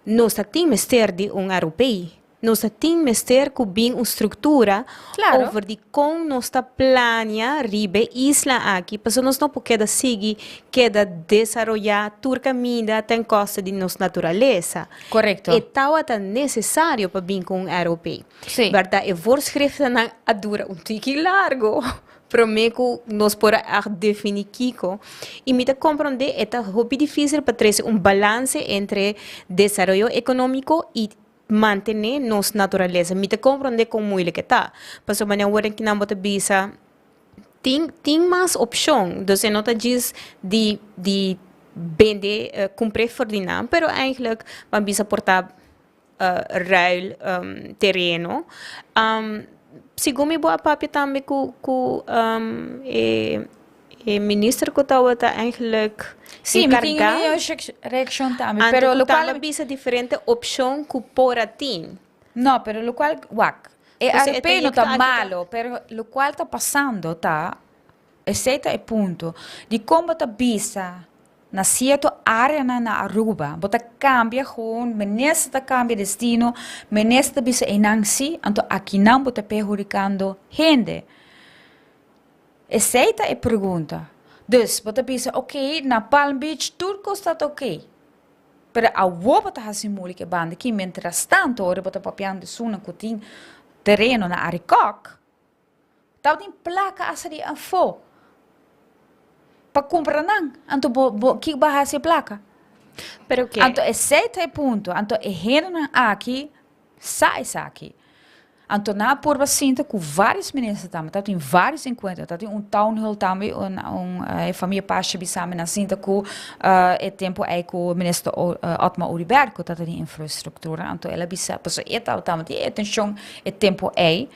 Speaker 2: nós tem mester de europeu. Nós tem mester com bem uma estrutura
Speaker 1: Claro.
Speaker 2: over de como nós está plania ribe isla aqui, para nós não pode seguir queda desenvolver turca minda tem costa de nossa natureza.
Speaker 1: Correcto.
Speaker 2: E tal é necessário para vir com europeu.
Speaker 1: Sim.
Speaker 2: Verdade, e voorschriften na a dura um tique largo. Prometo nós por a definir Kiko. E me te compreender, é muito difícil para trazer balance entre desenvolvimento econômico e manter nossa natureza. Me te compreender como moeilijk está. Porque wanneer que não bota bisa, tem mais opção. Dus não te diz de vender, comprar voor die naam, pero eigenlijk van bisa portar ruil terreno. Segundo boa papi também com minister que estava eigenlijk
Speaker 1: Sim, mas tem uma reação também, pero lo qual
Speaker 2: bisa diferente opção que por atin.
Speaker 1: no, pero lo cual, guac,
Speaker 2: Entonces,
Speaker 1: europeo no
Speaker 2: este
Speaker 1: está
Speaker 2: ya
Speaker 1: malo, pero lo cual está pasando, está, esse é o ponto, de como está bisa, na certa área na Aruba, bota cambia gewoon, menesta cambia destino, menesta bisa enangsi, então aqui não bota perjudicando gente. Essa é a pergunta. Dus, bota bisa, ok, na Palm Beach, tudo está ok. Pero a woba ta hasi moeilijke banden que mientras tanto ora bota papiando de suna kutin terreno na Arikok. Tau din placa asari an fo. Pa comprar nang, anto que bahasa placa.
Speaker 2: Pero que
Speaker 1: Anto esse é ponto, anto e hena aqui, sai aqui. Anto na porba sinta com vários ministros também, tá tem vários encontros, tá tem town hall também, família Pacha bisame na sinta com tempo aí com o ministro Otmar Uriberco, tá tem infraestrutura, anto ela bisa, pessoa também tem atenção tempo aí.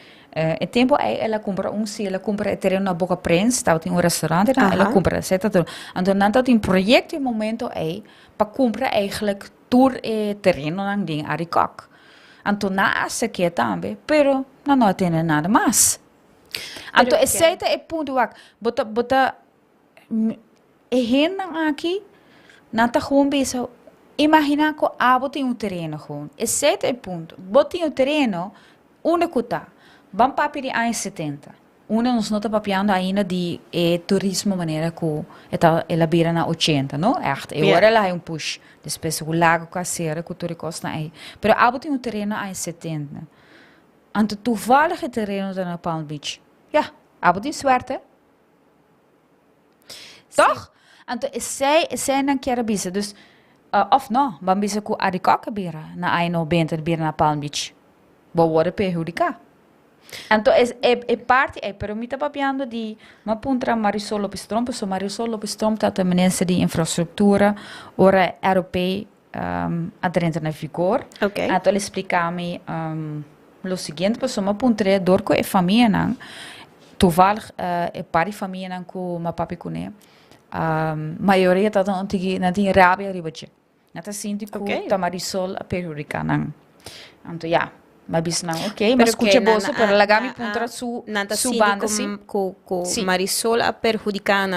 Speaker 1: Tempo aí ela compra ela compra terreno na Boca Prince, tá tem restaurante, ela compra, certo? Anto não tá tem projeto em momento aí para comprar eigenlijk tour terreno na ding Arikok. Anto na asa que também, pero não tem nada mais. Anto esse é o ponto bota hena aqui, não tá gewoon bisa. Imagina que abo tem terreno gewoon. Esse é o ponto. Bota tem terreno, único tá. Vamos papi de anos 70. Nos não está papiando ainda de turismo maneira que ela vira na 80, não? Echt. E agora ela é push. Depois o lago caseira que tu recosta aí. Pero abo tem terreno anos 70. Anto toevallige terreno na Palm Beach. Ja, abo tem suerte. Toch? Anto esse não quer bisa. Dus, of não, vamos bisa que Arikok bira na Aino Benta bira na Palm Beach. Bo worden perjudicar. Então, é parte, pero me está papiando de uma puntra Marisol Lopes Tromp, so Marisol Lopes Tromp está a ministra de infraestrutura, ora europeu, aderente na vigor.
Speaker 2: Okay.
Speaker 1: Então, ele explica-me o seguinte, pessoa, uma puntra, dorco é família, não, toevallig, é pari família, não, com uma papi cune, maioria está não tem rabia ribache. Não está sentindo que a Marisol a perjudicar, não. Então, já. Mas bis não, ok, mas escuta bolsa para lagami puntra su banda sim.
Speaker 2: Com Marisol a perjudicar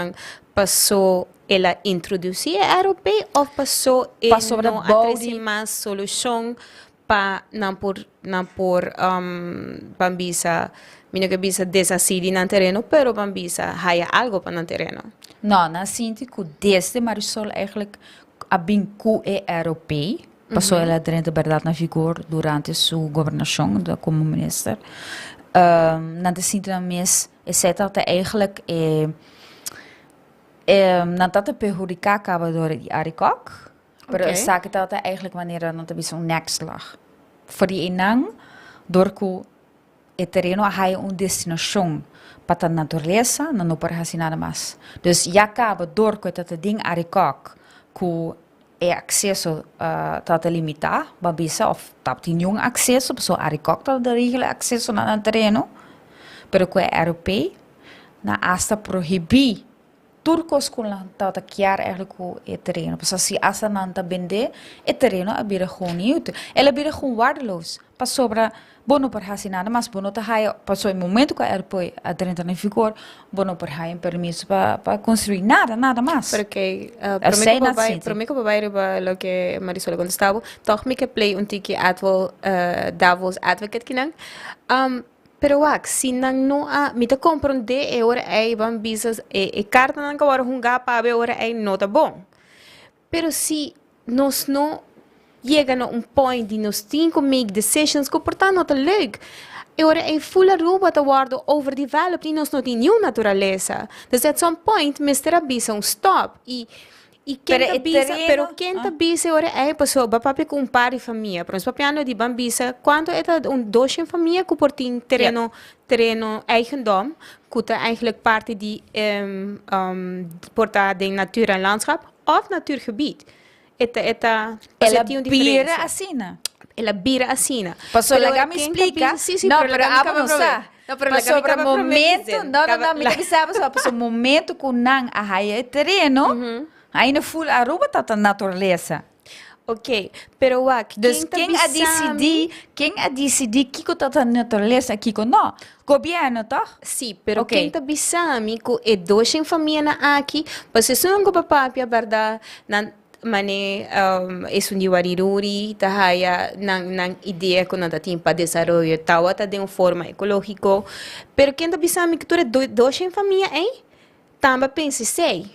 Speaker 2: passou ela introduzir europeu ou passou não a mais solução para não por bambisa minha cabeça desacidi no terreno, pero bambisa haya algo para no terreno.
Speaker 1: Não, na sinto que desde Marisol eigenlijk a binku é europeu. Passou ela dentro da verdade na vigor durante sua governação como minister. Na sinto na mes, etc. Eigenlijk na dat perjudicar acaba door die Arikok. Pero sa que dat eigenlijk wanneer dan te een nekslag. Voor die enang door que o terreno hay destinação para a natureza, não para fazer nada mais. Dus já acaba door que dat ding Arikok que é acesso tá limitado, babisa of tap tem nenhum acesso, pessoa Arikok tá de regra acesso na terreno, pero que é europeu, na hasta proibir turcos com lá tá chiar eigenlijk o terreno. Pas se asa não tá vender, o terreno abira gewoon niet uit. Ela abira gewoon waardeloos. Pas sobra bono per hasi nada, mas bono tá haya, passou em momento que era põe a 30 em vigor, bono per haya permisso para construir nada mais.
Speaker 2: Porque
Speaker 1: Assim
Speaker 2: para mim que papai riba lo que Marisol contestava, toch me que play un tiki atwol Davos advocate kinang. Pero wak, si nang no a mita compreende e ora ai van bisas e carta nang kawara hunga pa be ora ai nota bom. Pero si nos no chega a point die nos tien kon make decisions, que portanto não tá leuk. E ora é full ruba te worden overdeveloped e nos não tem nenhuma natureza. Dus at some point, Mr. Abisa um stop. E quem tá bisa, pero quem tá bisa ora é pessoa, papi com par de família. Por exemplo, papiano de bambisa, quando é dois em família que portem terreno eigendom, que tá eigenlijk parte de porta de natuur en landschap of natuurgebied.
Speaker 1: Ela bira assina.
Speaker 2: Ela bira assina.
Speaker 1: Passou legal me explica. Não, pero abo não sa. Passou para momento, não, me avisava só, passou momento que não a raia é terreno, aí no full aruba tá a natureza.
Speaker 2: Ok, pero wak,
Speaker 1: dus quem a decidir que tá a natureza aqui que não? Governo, tá?
Speaker 2: Sim, pero quem tá bisami que é dois em família na aqui, você não go papai a verdade, mane es un diwariruri tahaya nang idea ko nada tim pa desarrollo tawa ta de uma forma ecológico pero quem tá bisami que tu é dois em família hein tamba pensa sei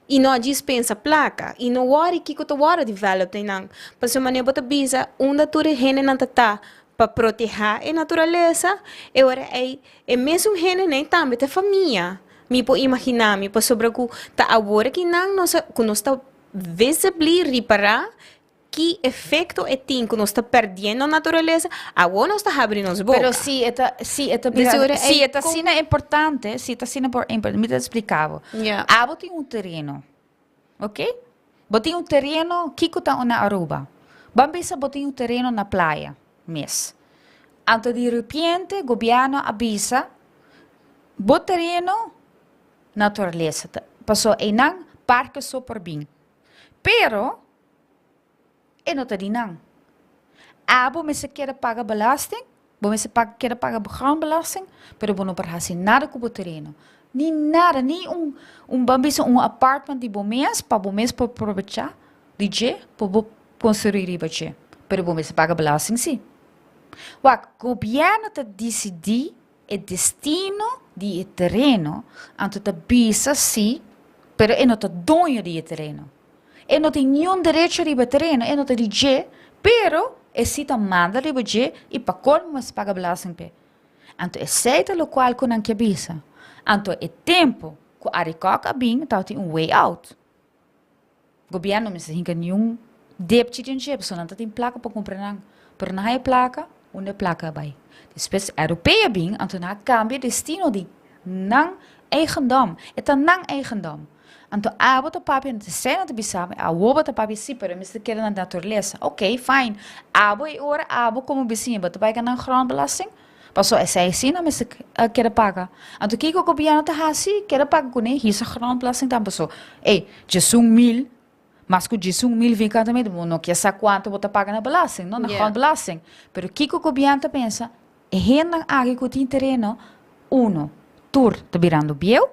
Speaker 2: e não dispensa placa e não worry que tu worry develop tem nang passo mane bota bisa onda tu rehene nan tata para proteger a natureza e ora é mesmo rene nem tamba te família me po imaginar me po sobre ku ta agora que nang nós tá visibly reparar que efeito é tem que nós está perdendo a natureza, agora nós está abrindo as bocas.
Speaker 1: Pero si esta cena é importante, si esta cena é importante, me explicava. Abo tem terreno, ok? Botei terreno, kiko tá na Aruba. Bambisa botei terreno na praia, mes. Anto de repente, governo avisa, bot terreno, natureza. Passou em nang parque super bem. Pero, não está dinang. Abo me se quer pagar belasting, me se quer pagar belasting, pero não para nada com o terreno. Nem nada, nem bambisa apartment de bomês para aproveitar, DJ, para construir ribache. Pero bom se paga belasting sim. O governo está decidir o destino de terreno, anto está bisa sim, pero não está dono de terreno. E não tem nenhum direito a terreno, e não tem DJ, pero se tá manda a DJ e para como se paga belasting pe. Então, é certo o qual que não quer bisa. Então, é tempo que a ricoca bem, tá tem way out. O governo não tem nenhum débito de dinheiro, só não tem placa para comprar não. Pero não há placa, onde placa vai. Depois, a europeia bem, então não cambia destino de não eigendom. É tá não eigendom. Então, a bota papi não sei não te bisame, a bota papi sim, pero me se quer na natureza. Ok, fine. Abo e ora abo como vizinho, bota vai ganhar grondbelasting. Passou essa assim não me se quer pagar. Então, que o governo tá assim, quer pagar com ele, isso grondbelasting tá passou. Ei, de 1.000, mas com de 1.000 vem cada mês, não quer saber quanto bota pagar na belasting, não na grondbelasting. Pero que o governo tá pensa, é renda água que tem terreno, tur tá virando biel.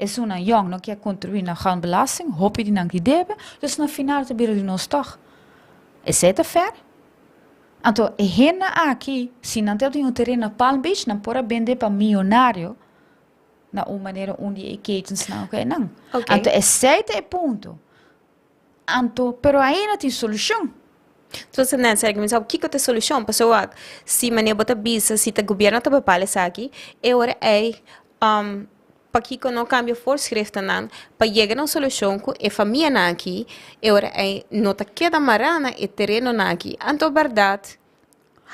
Speaker 1: É uma jong não quer contribuir na grondbelasting, hoop je não que deve, dus na final te beren nós toch. É certo fair? Então, é rena aqui, se não tem terreno na Palm Beach, não pode vender para milionário, na uma maneira onde é que não okay, não. Então, é certo é ponto. Então, pero aí não tem solução.
Speaker 2: Então, você não sabe, mas o que é a solução? Pessoal, se maneira bota bisa, se o governo está para aqui, é hora para que não cambie voorschriften não, para chegar a uma solução que a família aqui, não está queda marana e terreno aqui. Então, verdade,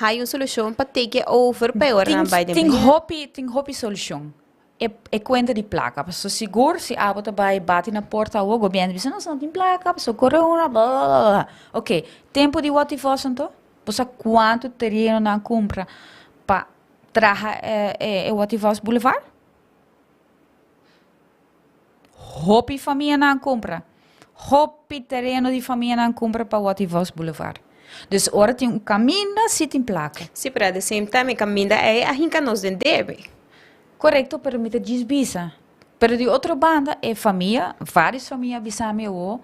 Speaker 2: há uma solução para take over para ora não vai
Speaker 1: tem hopi solução. É conta de placa, pessoa seguro se a bota vai bate na porta o governo diz não tem placa, pessoa corona, blá blá blá. Ok, tempo de what if então? Você quanto terreno na compra para trazer o what if Boulevard? hopi família não compra. Hopi terreno de família não compra para o Ativos Boulevard. Dus ora tem caminho, sit em placa.
Speaker 2: Sim, pero at the same time, caminda é a hinca nos den debe.
Speaker 1: Correto, pero me desbisa. Pero de outra banda é família, várias famílias bisame o.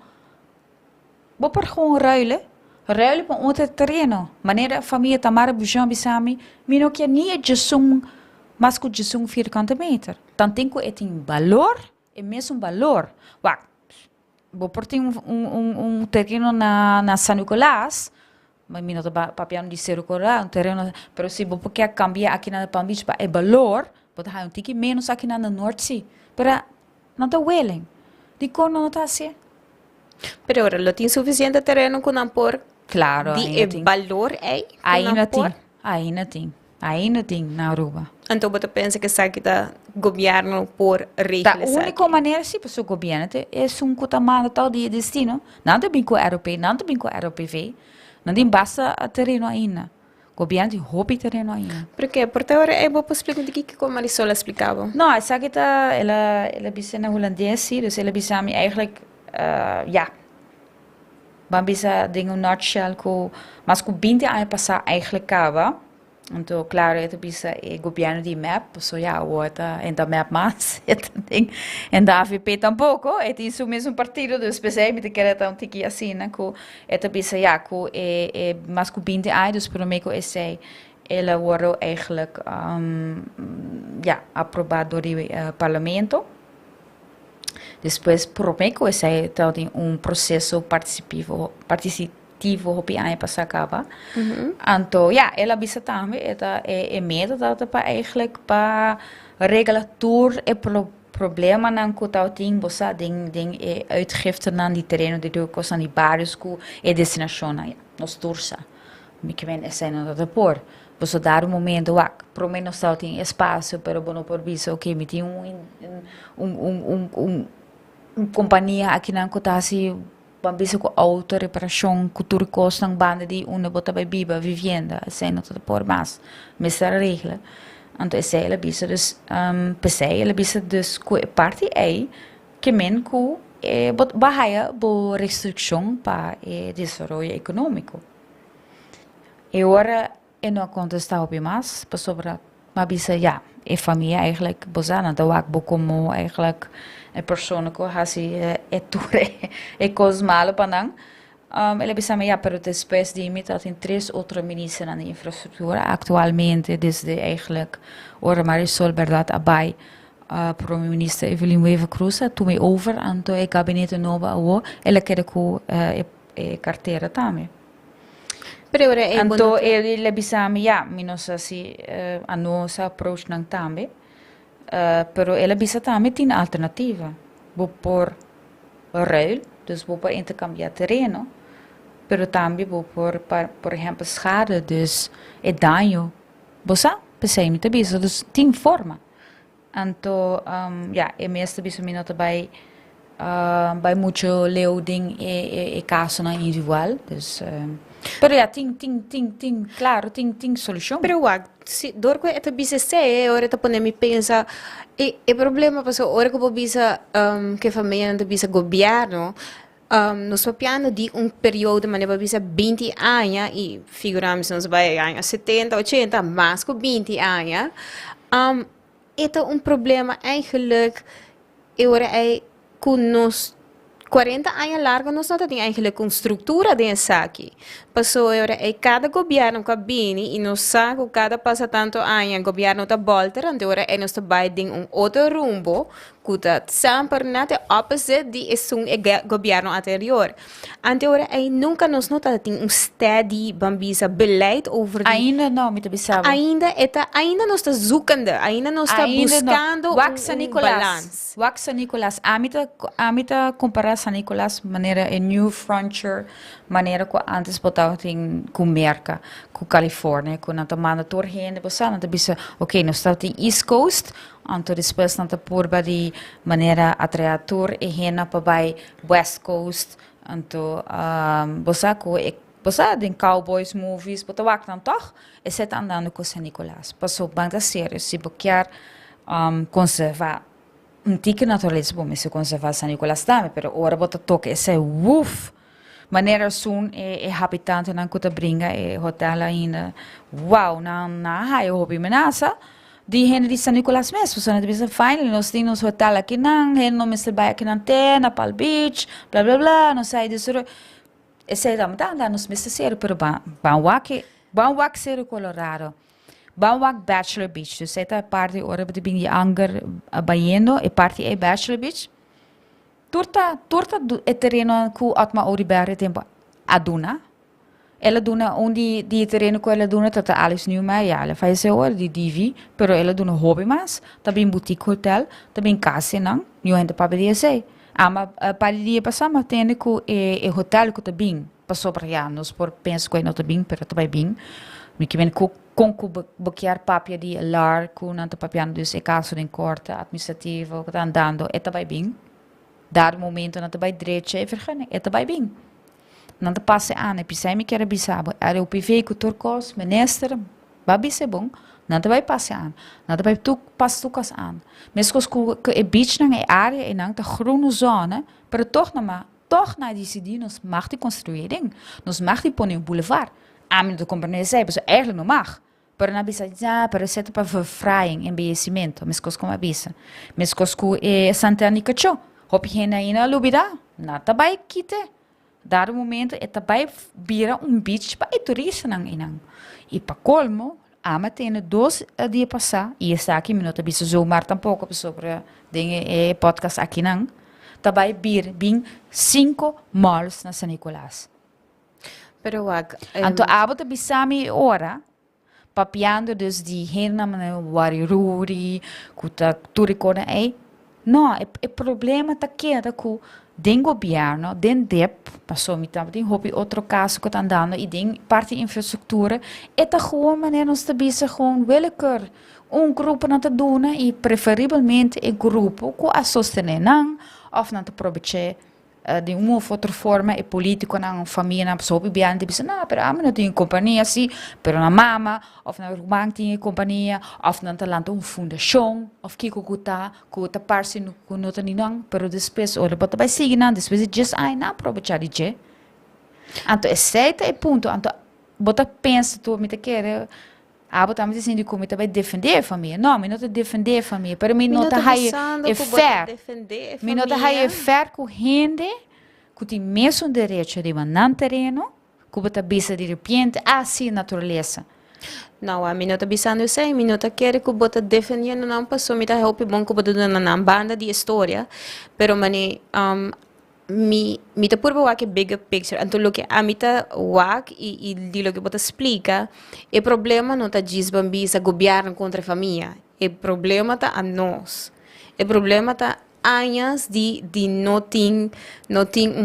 Speaker 1: Vou por gewoon ruilen. Ruilen para outro terreno. Maneira a família Tamara Bujan bisame, mino que nem é jesum, mas que jesum 4 meter. Então tem que tem valor, é mesmo valor. Wak, vou por ter terreno na San Nicolás, mas mino tá papiano de ser um terreno, pero se vou porque cambiar aqui na Palm Beach para é valor, vou dar um tique menos aqui na North Sea. Pero não está willing. De como não está assim?
Speaker 2: Pero ora, lo tem suficiente terreno com por
Speaker 1: Claro,
Speaker 2: de valor é
Speaker 1: ainda tem. Ainda tem na Aruba.
Speaker 2: Então você pensa que sabe que o governo por
Speaker 1: Da
Speaker 2: regras
Speaker 1: única maneira se para o governo é cutamando tal de destino. Não tem bem com o europeu, não tem bem com o europeu. Não tem basta terreno ainda. O governo tem hobby terreno ainda.
Speaker 2: Por quê? Porque agora eu vou explicar o que a Marisol explicava.
Speaker 1: Não, essa que tá, ela bisa na holandês, dus ela bisa me eigenlijk, ja, maar bisa ding een nutshell ko, mas ko 20 anos passar eigenlijk kava. Então, claro, het bisa o governo de map, so ja, outra, en da map mas, het ding, en da AVP tampouco, het is o mesmo partido, dus pensei, me te querer tão tiki assim, né, ko, het bisa ja, ko, mas ko 20 anos, dus pro meio ko essay, ela wordt eigenlijk ja, aprovado door het parlamento. Depois, prometo que esse tem processo participativo hopi aan pas acaba. Então, ja, ela bisa também, é medo dat para eigenlijk para regulator problema nan ko tau ting bosa ding uitgifte nan die terreno de do kosan die bares ko destinação ja, nos tursa. Me que vem essa não da por. Você dar momento, pro menos só tem espaço, pero bono por viso, ok, me tem companhia aqui na Cotasi, bambisa com auto, reparação, cultura costa, banda de uma bota by biba, vivenda, assim, não tá por mais, mas a regra. Então, essa ela bisa, dus, pensei, ela bisa, dus, parte é, que men com, bahaya, bo restrição para desenvolvimento econômico. E ora, eu não contestar op mais, sobre, maar bisa, ja, família eigenlijk, bozana, da wak, bo como, eigenlijk, persoon ko hasi tour coisas malas para não ele bisa me ja pero depois de mim tem 3 outros ministros na infraestrutura atualmente desde eigenlijk ora Marisol verdade abai primeiro-ministro Evelyn Wever Cruz tomei over anto o gabinete novo awo ela quer com carteira também. Anto ele bisa me ja minus assim a nossa approach nang também. Pero ela bisa também tem alternativa. Vou por ruil, dus vou por intercambiar terreno, pero também vou por exemplo, schade, dus dano. Bosa, pensei muito bisa, dus tem forma. Então, ja, meeste bisa minota by muito leuding caso na individual, dus pero ja, tem, claro, tem solução.
Speaker 2: Pero se dor que é bisa se, ora tá poder me pensar, e problema porque ora que vou bisa que família não bisa governo, nós papiano de período mas não bisa 20 anos e figuramos nós vai ganhar 70, 80, mas com 20 anos, é problema eigenlijk, ora é com nós 40 anos largo nós não temos eigenlijk uma estrutura dessa aqui. Passou agora cada governo cabine e nós sabe cada passa tanto anos o governo está volta, então agora nós vai em outro rumbo que está sempre na opposite de o governo anterior. Então agora nunca nós não temos steady bambisa beleid over
Speaker 1: ainda não, me sabe.
Speaker 2: Ainda nós está zoekende, ainda nós está buscando balance.
Speaker 1: Waxa Nicolas, amita comparar San Nicolas maneira New Frontier, maneira que antes botava tem com merca, com Califórnia, com a tomada torrente, você não bisa, ok, nós estamos em East Coast, então depois não por de maneira atrator e rena para West Coast, então você tem cowboys movies, você vai não toch, e você está andando com San Nicolas, passou banda sério, se você quer conservar antiga natureza, bom, se conservar San Nicolás também, pero ora bota toque, esse woof, maneira sun e habitante não kuta bringa e hotel ainda, wow, na high hobby menasa, di hen di San Nicolás mesmo, so na bisa finally nós temos hotel aqui não, hen não Mr. Bay aqui na Antena, Palm Beach, blá blá blá, não sei disso, esse é da nos Mr. Zero, pero ban wak Zero Colorado. Bauwak Bachelor Beach. Dus esta parte ora de bing anger baiendo e parte e Bachelor Beach. Turta e terreno ku atma oribere tempo aduna. Ela duna onde di terreno ku ela duna tata Alice Newman ja, ela faz ora di divi, pero ela duna hobby mas, tabi boutique hotel, tabi casa nang, new gente pa dia sei. Ama para dia passama tende ku e hotel ku tabi passou para já, nos por penso que não tabi, pero tabi bing. Mi que vem com bloquear papia de lar com não papiando dus é caso de corte administrativo que tá andando é também bem dar momento não também direito é vergunning é também bem não te passe aan e pisai me quer bisabo era o PV com turcos minister babi se bom não também passe aan não também tu pas tu cas aan mescos que é beach na é área e não tá groene zone pero toch na decidir nos mag die construering nos mag die pôr um boulevard a mim de compreender mas eigenlijk não mag. Pero na bisa já para ser para verfraing embellecimento, mescos como a bisa. Mescos com Santa Nicacho. Hopi hena ina lubida, na tabai kite. Dar momento é tabai vira beach para turista nang inang. E para colmo, ama tem 2 dias passar e está aqui minuto bisa zoomar tampouco sobre dinge podcast aqui nang. Tabai bing 5 malls na San Nicolás.
Speaker 2: Pero wag.
Speaker 1: Anto abot bisami ora papiando dus die hena wariruri kuta turicona ei no e problema tá queda ku den governo den dep passou me também hobby outro caso que tá andando e den parte infraestrutura e tá gewoon maneira nós tá bisa gewoon willekeur grupo na tá dona e preferivelmente grupo ku a sostener não of na tá probeche de uma ou outra forma é político na família na pessoa bem de dizer não, pero a mim não tem companhia assim, pero na mama ou na irmã tem companhia, ou na talento fundação, ou que kuta parse no nota ninang, pero depois olha bota vai seguir não, depois just ai na aproveitar de anto esse é ponto, anto bota pensa tu me te quer bota me dizendo como te vai defender a família, não, me não te defender a família, pero me não te hai é fair, me não te hai é fair com gente que tem mesmo direito de mandar terreno, que bota bisa de repente assim natureza.
Speaker 2: Não, a mim não está pensando isso, a mim não está querendo que bota defendendo não passou, me está help bom que bota dando na banda de história, pero mani mi ta purba wak bigger picture anto lo que a mi ta wak e di lo que bota explica e problema não ta diz bambisa governo contra a família e problema ta a nós e problema ta anos de não tem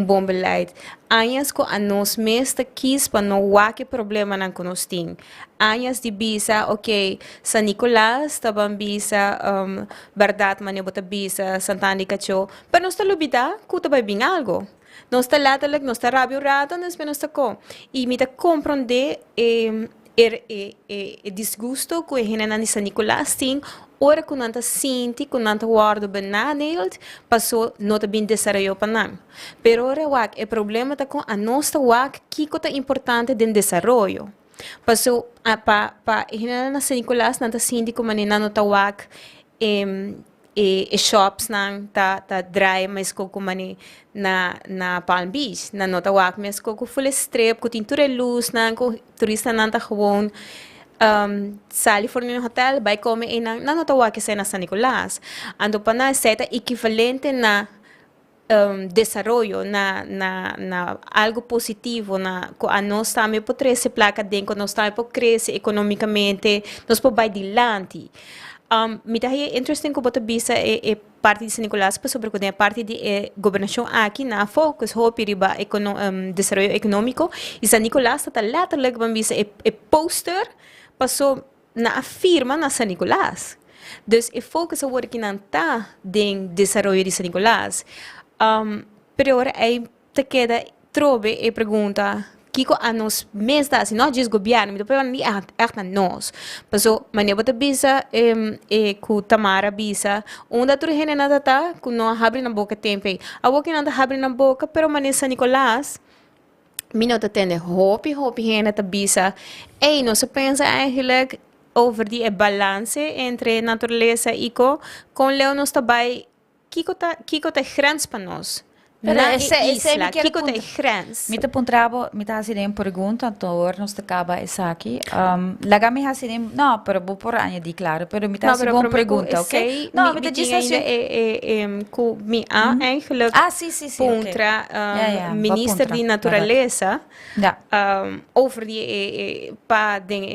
Speaker 2: bom beleid anos que a nós mesmo quis para não wak problema não nós tem anos de bisa ok San Nicolás ta bambisa verdade mania bota bisa Santa Nicacho para nós ta lubida kuta vai bem algo nós ta latalek nós ta rabio rato nós nós ta com e me ta compreender disgusto que a na San Nicolás tem ora que não sinti que não guardo benadelt passou não tá bem desarrollo para não pero ora wak o problema tá com a nossa wak que é importante den desarrollo passou pa na San Nicolás não tá sinti como não tá wak shops nang ta dry mas ko kumani na Palm Beach na nota wak mas ko full strip ko tinture luz nang ko turista nang ta gewoon sali for no hotel by come na nota wak sa na San Nicolás ando pa na seta equivalente na desarrollo na algo positivo na ko nós também por crescer placa dentro nós também por crescer economicamente nós por vai dilante me dá interesting ko bota bisa parte de San Nicolás sobre a parte de governação aqui na focus hope riba desarrollo econômico e San Nicolás está lá tá legal bisa poster passou na firma na San Nicolás dus focus a work não tá de desarrollo de San Nicolás pero aí te queda trove e pergunta Kiko a nos mesmo assim, não diz governo, mas depois nem echt na nós. Passou, mas eu bota bisa com Tamara bisa, onde tu rene nada tá, com não abre na boca tempo. A boca não abre na boca, pero manesa Nicolás minota tende hopi heen te bisa. Ei, no se pensa eigenlijk over die balans entre natureza e com leo nos tabai kiko te grens para nós.
Speaker 1: Pero
Speaker 2: Na
Speaker 1: esse
Speaker 2: isla,
Speaker 1: me quer
Speaker 2: kiko te
Speaker 1: punta.
Speaker 2: grens.
Speaker 1: Mita puntrabo, mita hasidem pergunta, tor nos acaba essa aqui. Lagami hasidem, não, pero vou por anya di claro, pero mita
Speaker 2: Nou,
Speaker 1: hasidem pergunta, ok?
Speaker 2: No,
Speaker 1: Mita
Speaker 2: diz
Speaker 1: diz
Speaker 2: assim, com mi a eigenlijk
Speaker 1: Ah, sim,
Speaker 2: puntra minister
Speaker 1: puntra,
Speaker 2: di naturaleza
Speaker 1: Ja.
Speaker 2: over die pa ding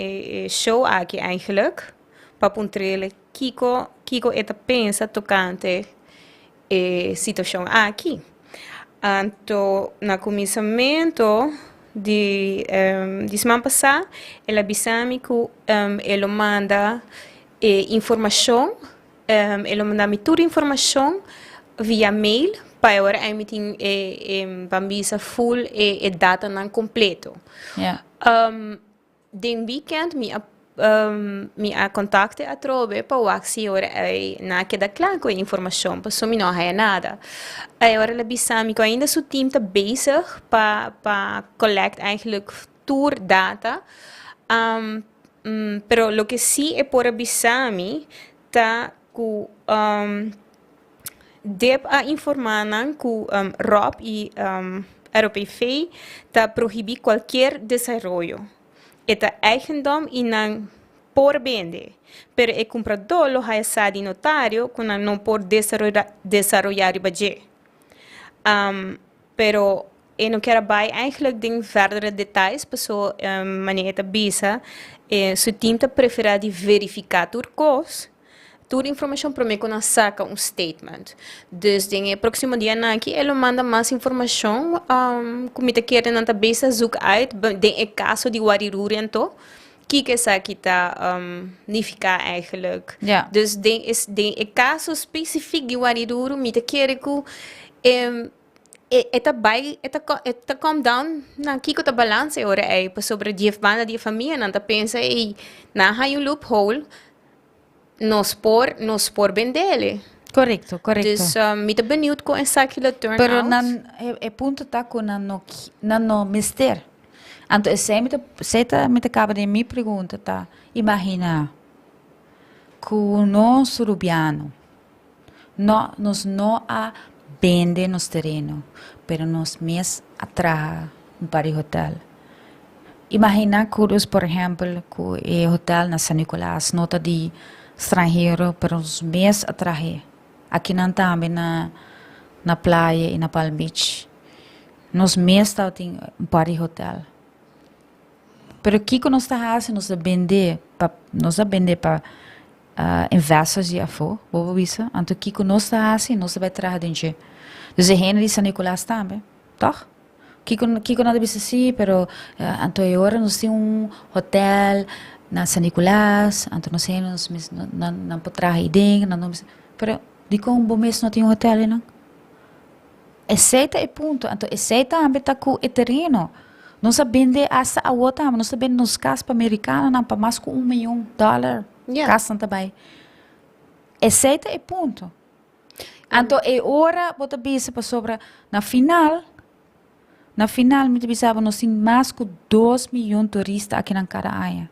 Speaker 2: show aqui eigenlijk pa puntrele Kiko eta pensa tocante situação aqui. Anto na comissamento di semana passada ela bisami que ela manda informação ela manda me toda informação via mail para agora eu meeting bambisa full data não completo.
Speaker 1: Ja.
Speaker 2: Den weekend mi a contacte a trobe para o axi ora na que da claro com informação para sumi não há nada. Agora ela bisami que ainda seu team tá bezig para collect eigenlijk tour data. Pero lo que sí é por bisami tá que deb a informar que Rob e ROPV tá prohibir qualquer desenvolvimento. Eta eigendom e não por vender, pero o comprador lo ha estado notário que não por desarrollar o budget. Pero eu não quero vai eigenlijk ding verdere detalhes, pessoa maneira bisa, seu time tá prefere de verificar tudo coisa. Toda informação para mim quando saca statement. Dus dingen próximo dia na aqui ele manda mais informação. Como te quer na tabela zoek uit de caso de Wariruri então que essa aqui tá nifica eigenlijk.
Speaker 1: Ja.
Speaker 2: Dus de caso específico de Wariruri me te quer que eta come down na kiko ta balance ora para sobre die banda die família na ta pensa na ha you loophole nos por vendê-lo.
Speaker 1: Correcto.
Speaker 2: Dus me te benieuwd com essa aquilo turn
Speaker 1: Pero
Speaker 2: out.
Speaker 1: nan punto tá com no mister. Anto esse me te acaba de me pergunta tá. Imagina que nós rubiano nos não a vende nos terreno, pero nos mes atrás para o hotel. Imagina que por exemplo que o hotel na San Nicolás nota de estrangeiro, pero os mês atrás. Aqui não também na praia e na Palm Beach. Nos mês tem um par de hotel. Pero aqui que nós está fazendo, nós vender para investors de afo, vou ver. Então aqui que nós está fazendo, nós vai trazer dentro. Dus de gente de San Nicolás também, toch? Kiko não deve ser assim, pero então agora nós temos hotel na San Nicolás, então nós temos não pode trazer ding, não pero dico bom mês não tem hotel não. Esse é ponto, então esse também tá com o terreno. Nós vende hasta a outra, nós vende nos casas para americanos não para mais com $1 milhão, casa também. Esse é ponto. Então é hora bota bisa para sobre na final me bisava nós temos mais que 2 milhões de turistas aqui na cada área.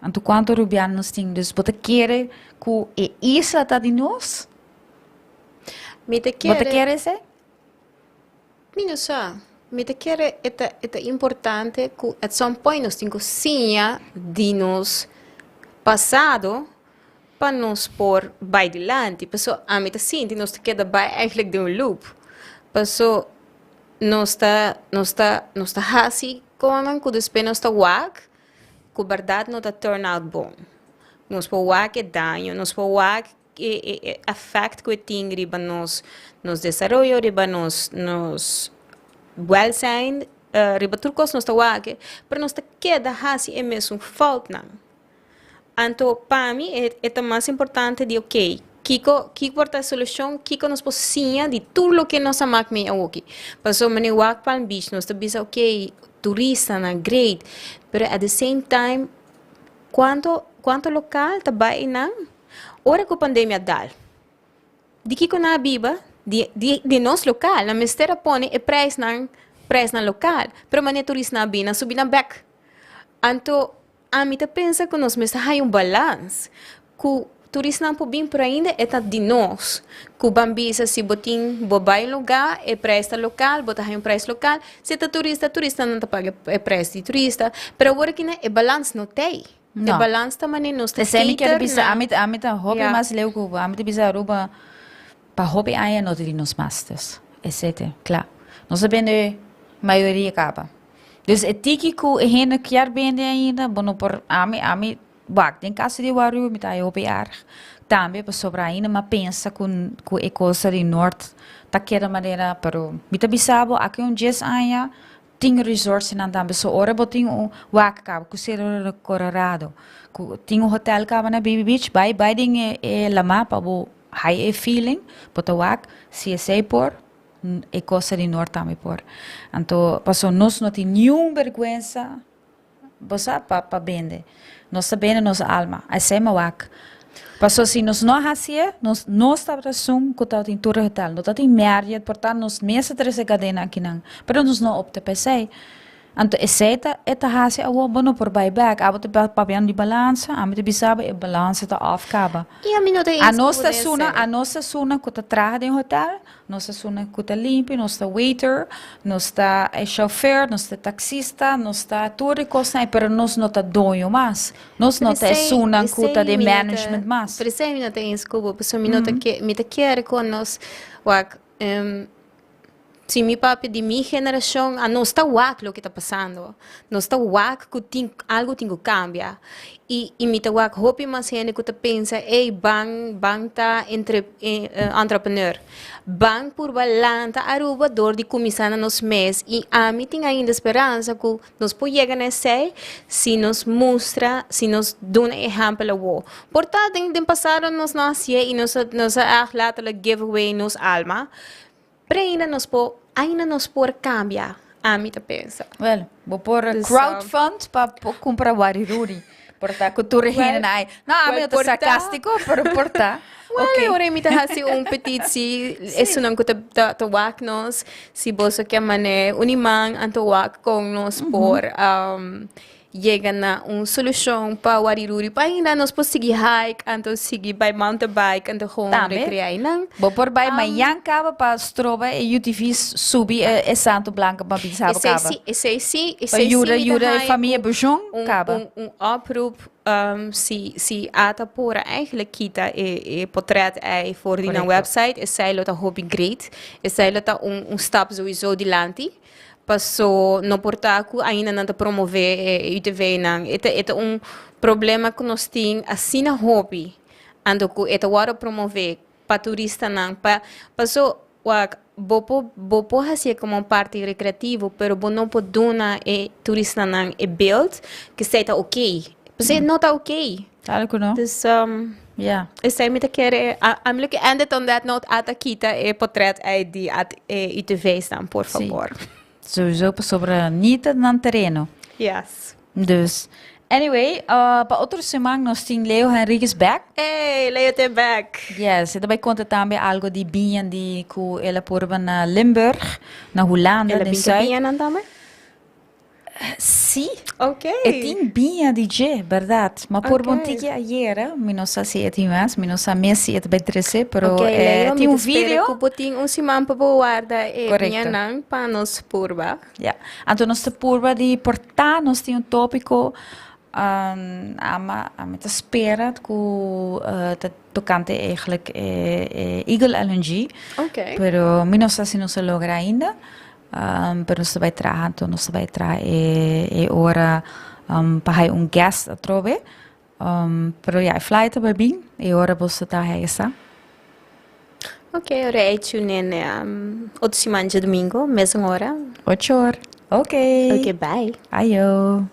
Speaker 1: Então quanto rubiano nós temos, dus bota querer que a isla tá de nós?
Speaker 2: Bota querer esse? Minha só, me te querer é importante que at some point nós temos sinha de nos passado para nos pôr by delante. Pessoal, a mim tá sinto, nós queda by eigenlijk de loop. Pessoal, nós tá assim como que depois nós tá wag, que a verdade não tá turn out bom. Nós pôr wag é danho, nós pôr wag é affect que tem riba nos desenvolvimento, riba nos welzijn, riba turcos nós tá wag, pero nós tá queda assim é mesmo falta não. Então, para mim, é mais importante de, ok, Kiko porta a solução, Kiko nos pocinha de tudo o que nós amamos aqui. Passou, mas no Palm Beach, nós estamos ok, turista, na great. Pero at the same time, quanto local tabay na? Ora ko pandemia dal. Di ko na biba, di nos local, na mistera pone e price na local. Pero mane turista na bina, subi na back. Anto, a mim pensa que nós mas há balance. Que turista não pode por ainda é de nós. Que o bambisa se botin bobai lugar é preço local, bota um preço local. Se tá turista não tá paga é preço de turista. Pero agora que é balance não tem. É balance também nós tem.
Speaker 1: Sempre quero bisa, a mim tá hobby mais leu que a mim bisa aruba para hobby aí não tem nos masters. Etc. Claro. Nós sabemos maioria acaba. Dus het tiki ku heen keer bende ainda, bono por ami bak tem casa de waru mit ai opiar. Também para sobra ainda, mas pensa com a coisa de norte, tá queira maneira, pero mita bisabo aqui dias anya tem resorts na também so ora botin wak cabo ku ser Colorado. Ku tem hotel cabo na Baby Beach, by ding la mapa bo high feeling, bota wak CSA por e coisa de norte também por. Então, passou nós não tem nenhuma vergonha, você para vender. Nós sabemos nossa alma, assim é mawak. Passou se nós não fazia, nós não estava sum que tal tem tudo hotel, não tem merda, portanto nós mesmo três cadena aqui não, mas nós não opta para sei. Então, essa hace a bono por buyback, a bote papian de balança, a mim bisaba e balança tá afkaba.
Speaker 2: E a mim não tem
Speaker 1: a nossa suna que tá traga de hotel, nossa suna que tá limpo, nossa waiter, nossa chauffeur, nossa taxista, nossa tudo coisa, pero nós não tá dono mais, nós não tá suna que tá de management mais.
Speaker 2: Por isso a mim não tem escuba, por isso a mim não tá quer com nós, se mi papi de minha geração, não está wack o que está passando. Não está wack que algo tem que cambiar. E mi tá wack, hope mas gente que pensa, bang tá entrepreneur. Bang por balanta aruba dor de começar nos mês. E a mim tem ainda esperança que nós podemos chegar nesse, se nos mostra, se nos dá um exemplo. Portanto, tem passado nos nascer e nos ahlata la giveaway nos alma. Pero ainda nos por cambiar, a mim tá pensa.
Speaker 1: Well, vou pôr crowdfund para comprar wariruri. Porta cultura hinai. Não, a mim tá sarcástico, pero porta.
Speaker 2: Okay. Ora mi tá assim petit si isso não que tá wak nos se você quer mané unimang anto wak com nos por chega na solução para o ariruri para ainda nós podemos seguir hike, então seguir by mountain bike, então gewoon recrear não.
Speaker 1: Vou por by Mayan cava para stroba e UTV subir e Santo Blanco para pisar cava.
Speaker 2: Esse
Speaker 1: Jura família Bujong cava.
Speaker 2: Oproep se ata pora eigenlijk kita e portret é voor die na website e sei lota hobby great e sei lota stap sowieso di lanti. Passou no portaco ainda não promover UTV não é problema que nós temos assim na hobby ando que é agora promover para turista não passou bopo assim como parte recreativo pero não pode dar turista não é build que seja ok você não tá ok
Speaker 1: claro que não
Speaker 2: então
Speaker 1: yeah
Speaker 2: esse me quer I'm looking ended on that note ata kita portret ID at UTV staan por favor
Speaker 1: sowieso sobre niet no terreno.
Speaker 2: Yes.
Speaker 1: Dus, anyway, para outra semana nós temos Leo Henriquez back.
Speaker 2: Hey, Leo te back.
Speaker 1: Yes, ele vai contar também algo de binha de que ela porva na Limburg, na Holanda,
Speaker 2: ela binha não também?
Speaker 1: Sim.
Speaker 2: Ok.
Speaker 1: E tem binha de je, verdade. Mas por bom dia ayer, não sei se é mais, não sei mesmo se é bem trece, pero tem vídeo.
Speaker 2: Que botin semana para guarda e binha não para nos purba.
Speaker 1: Yeah. Então nós purba de portar, nós tem tópico a te espera que tocante eigenlijk Eagle LNG.
Speaker 2: Ok.
Speaker 1: Pero não sei se não se logra ainda. Pero nós vai trazer e ora para guest a trove. Pero flight vai bem e ora você tá essa.
Speaker 2: Ok, ora é outro semana de domingo, mesma hora.
Speaker 1: 8 horas. Ok.
Speaker 2: Ok, bye.
Speaker 1: Ayo.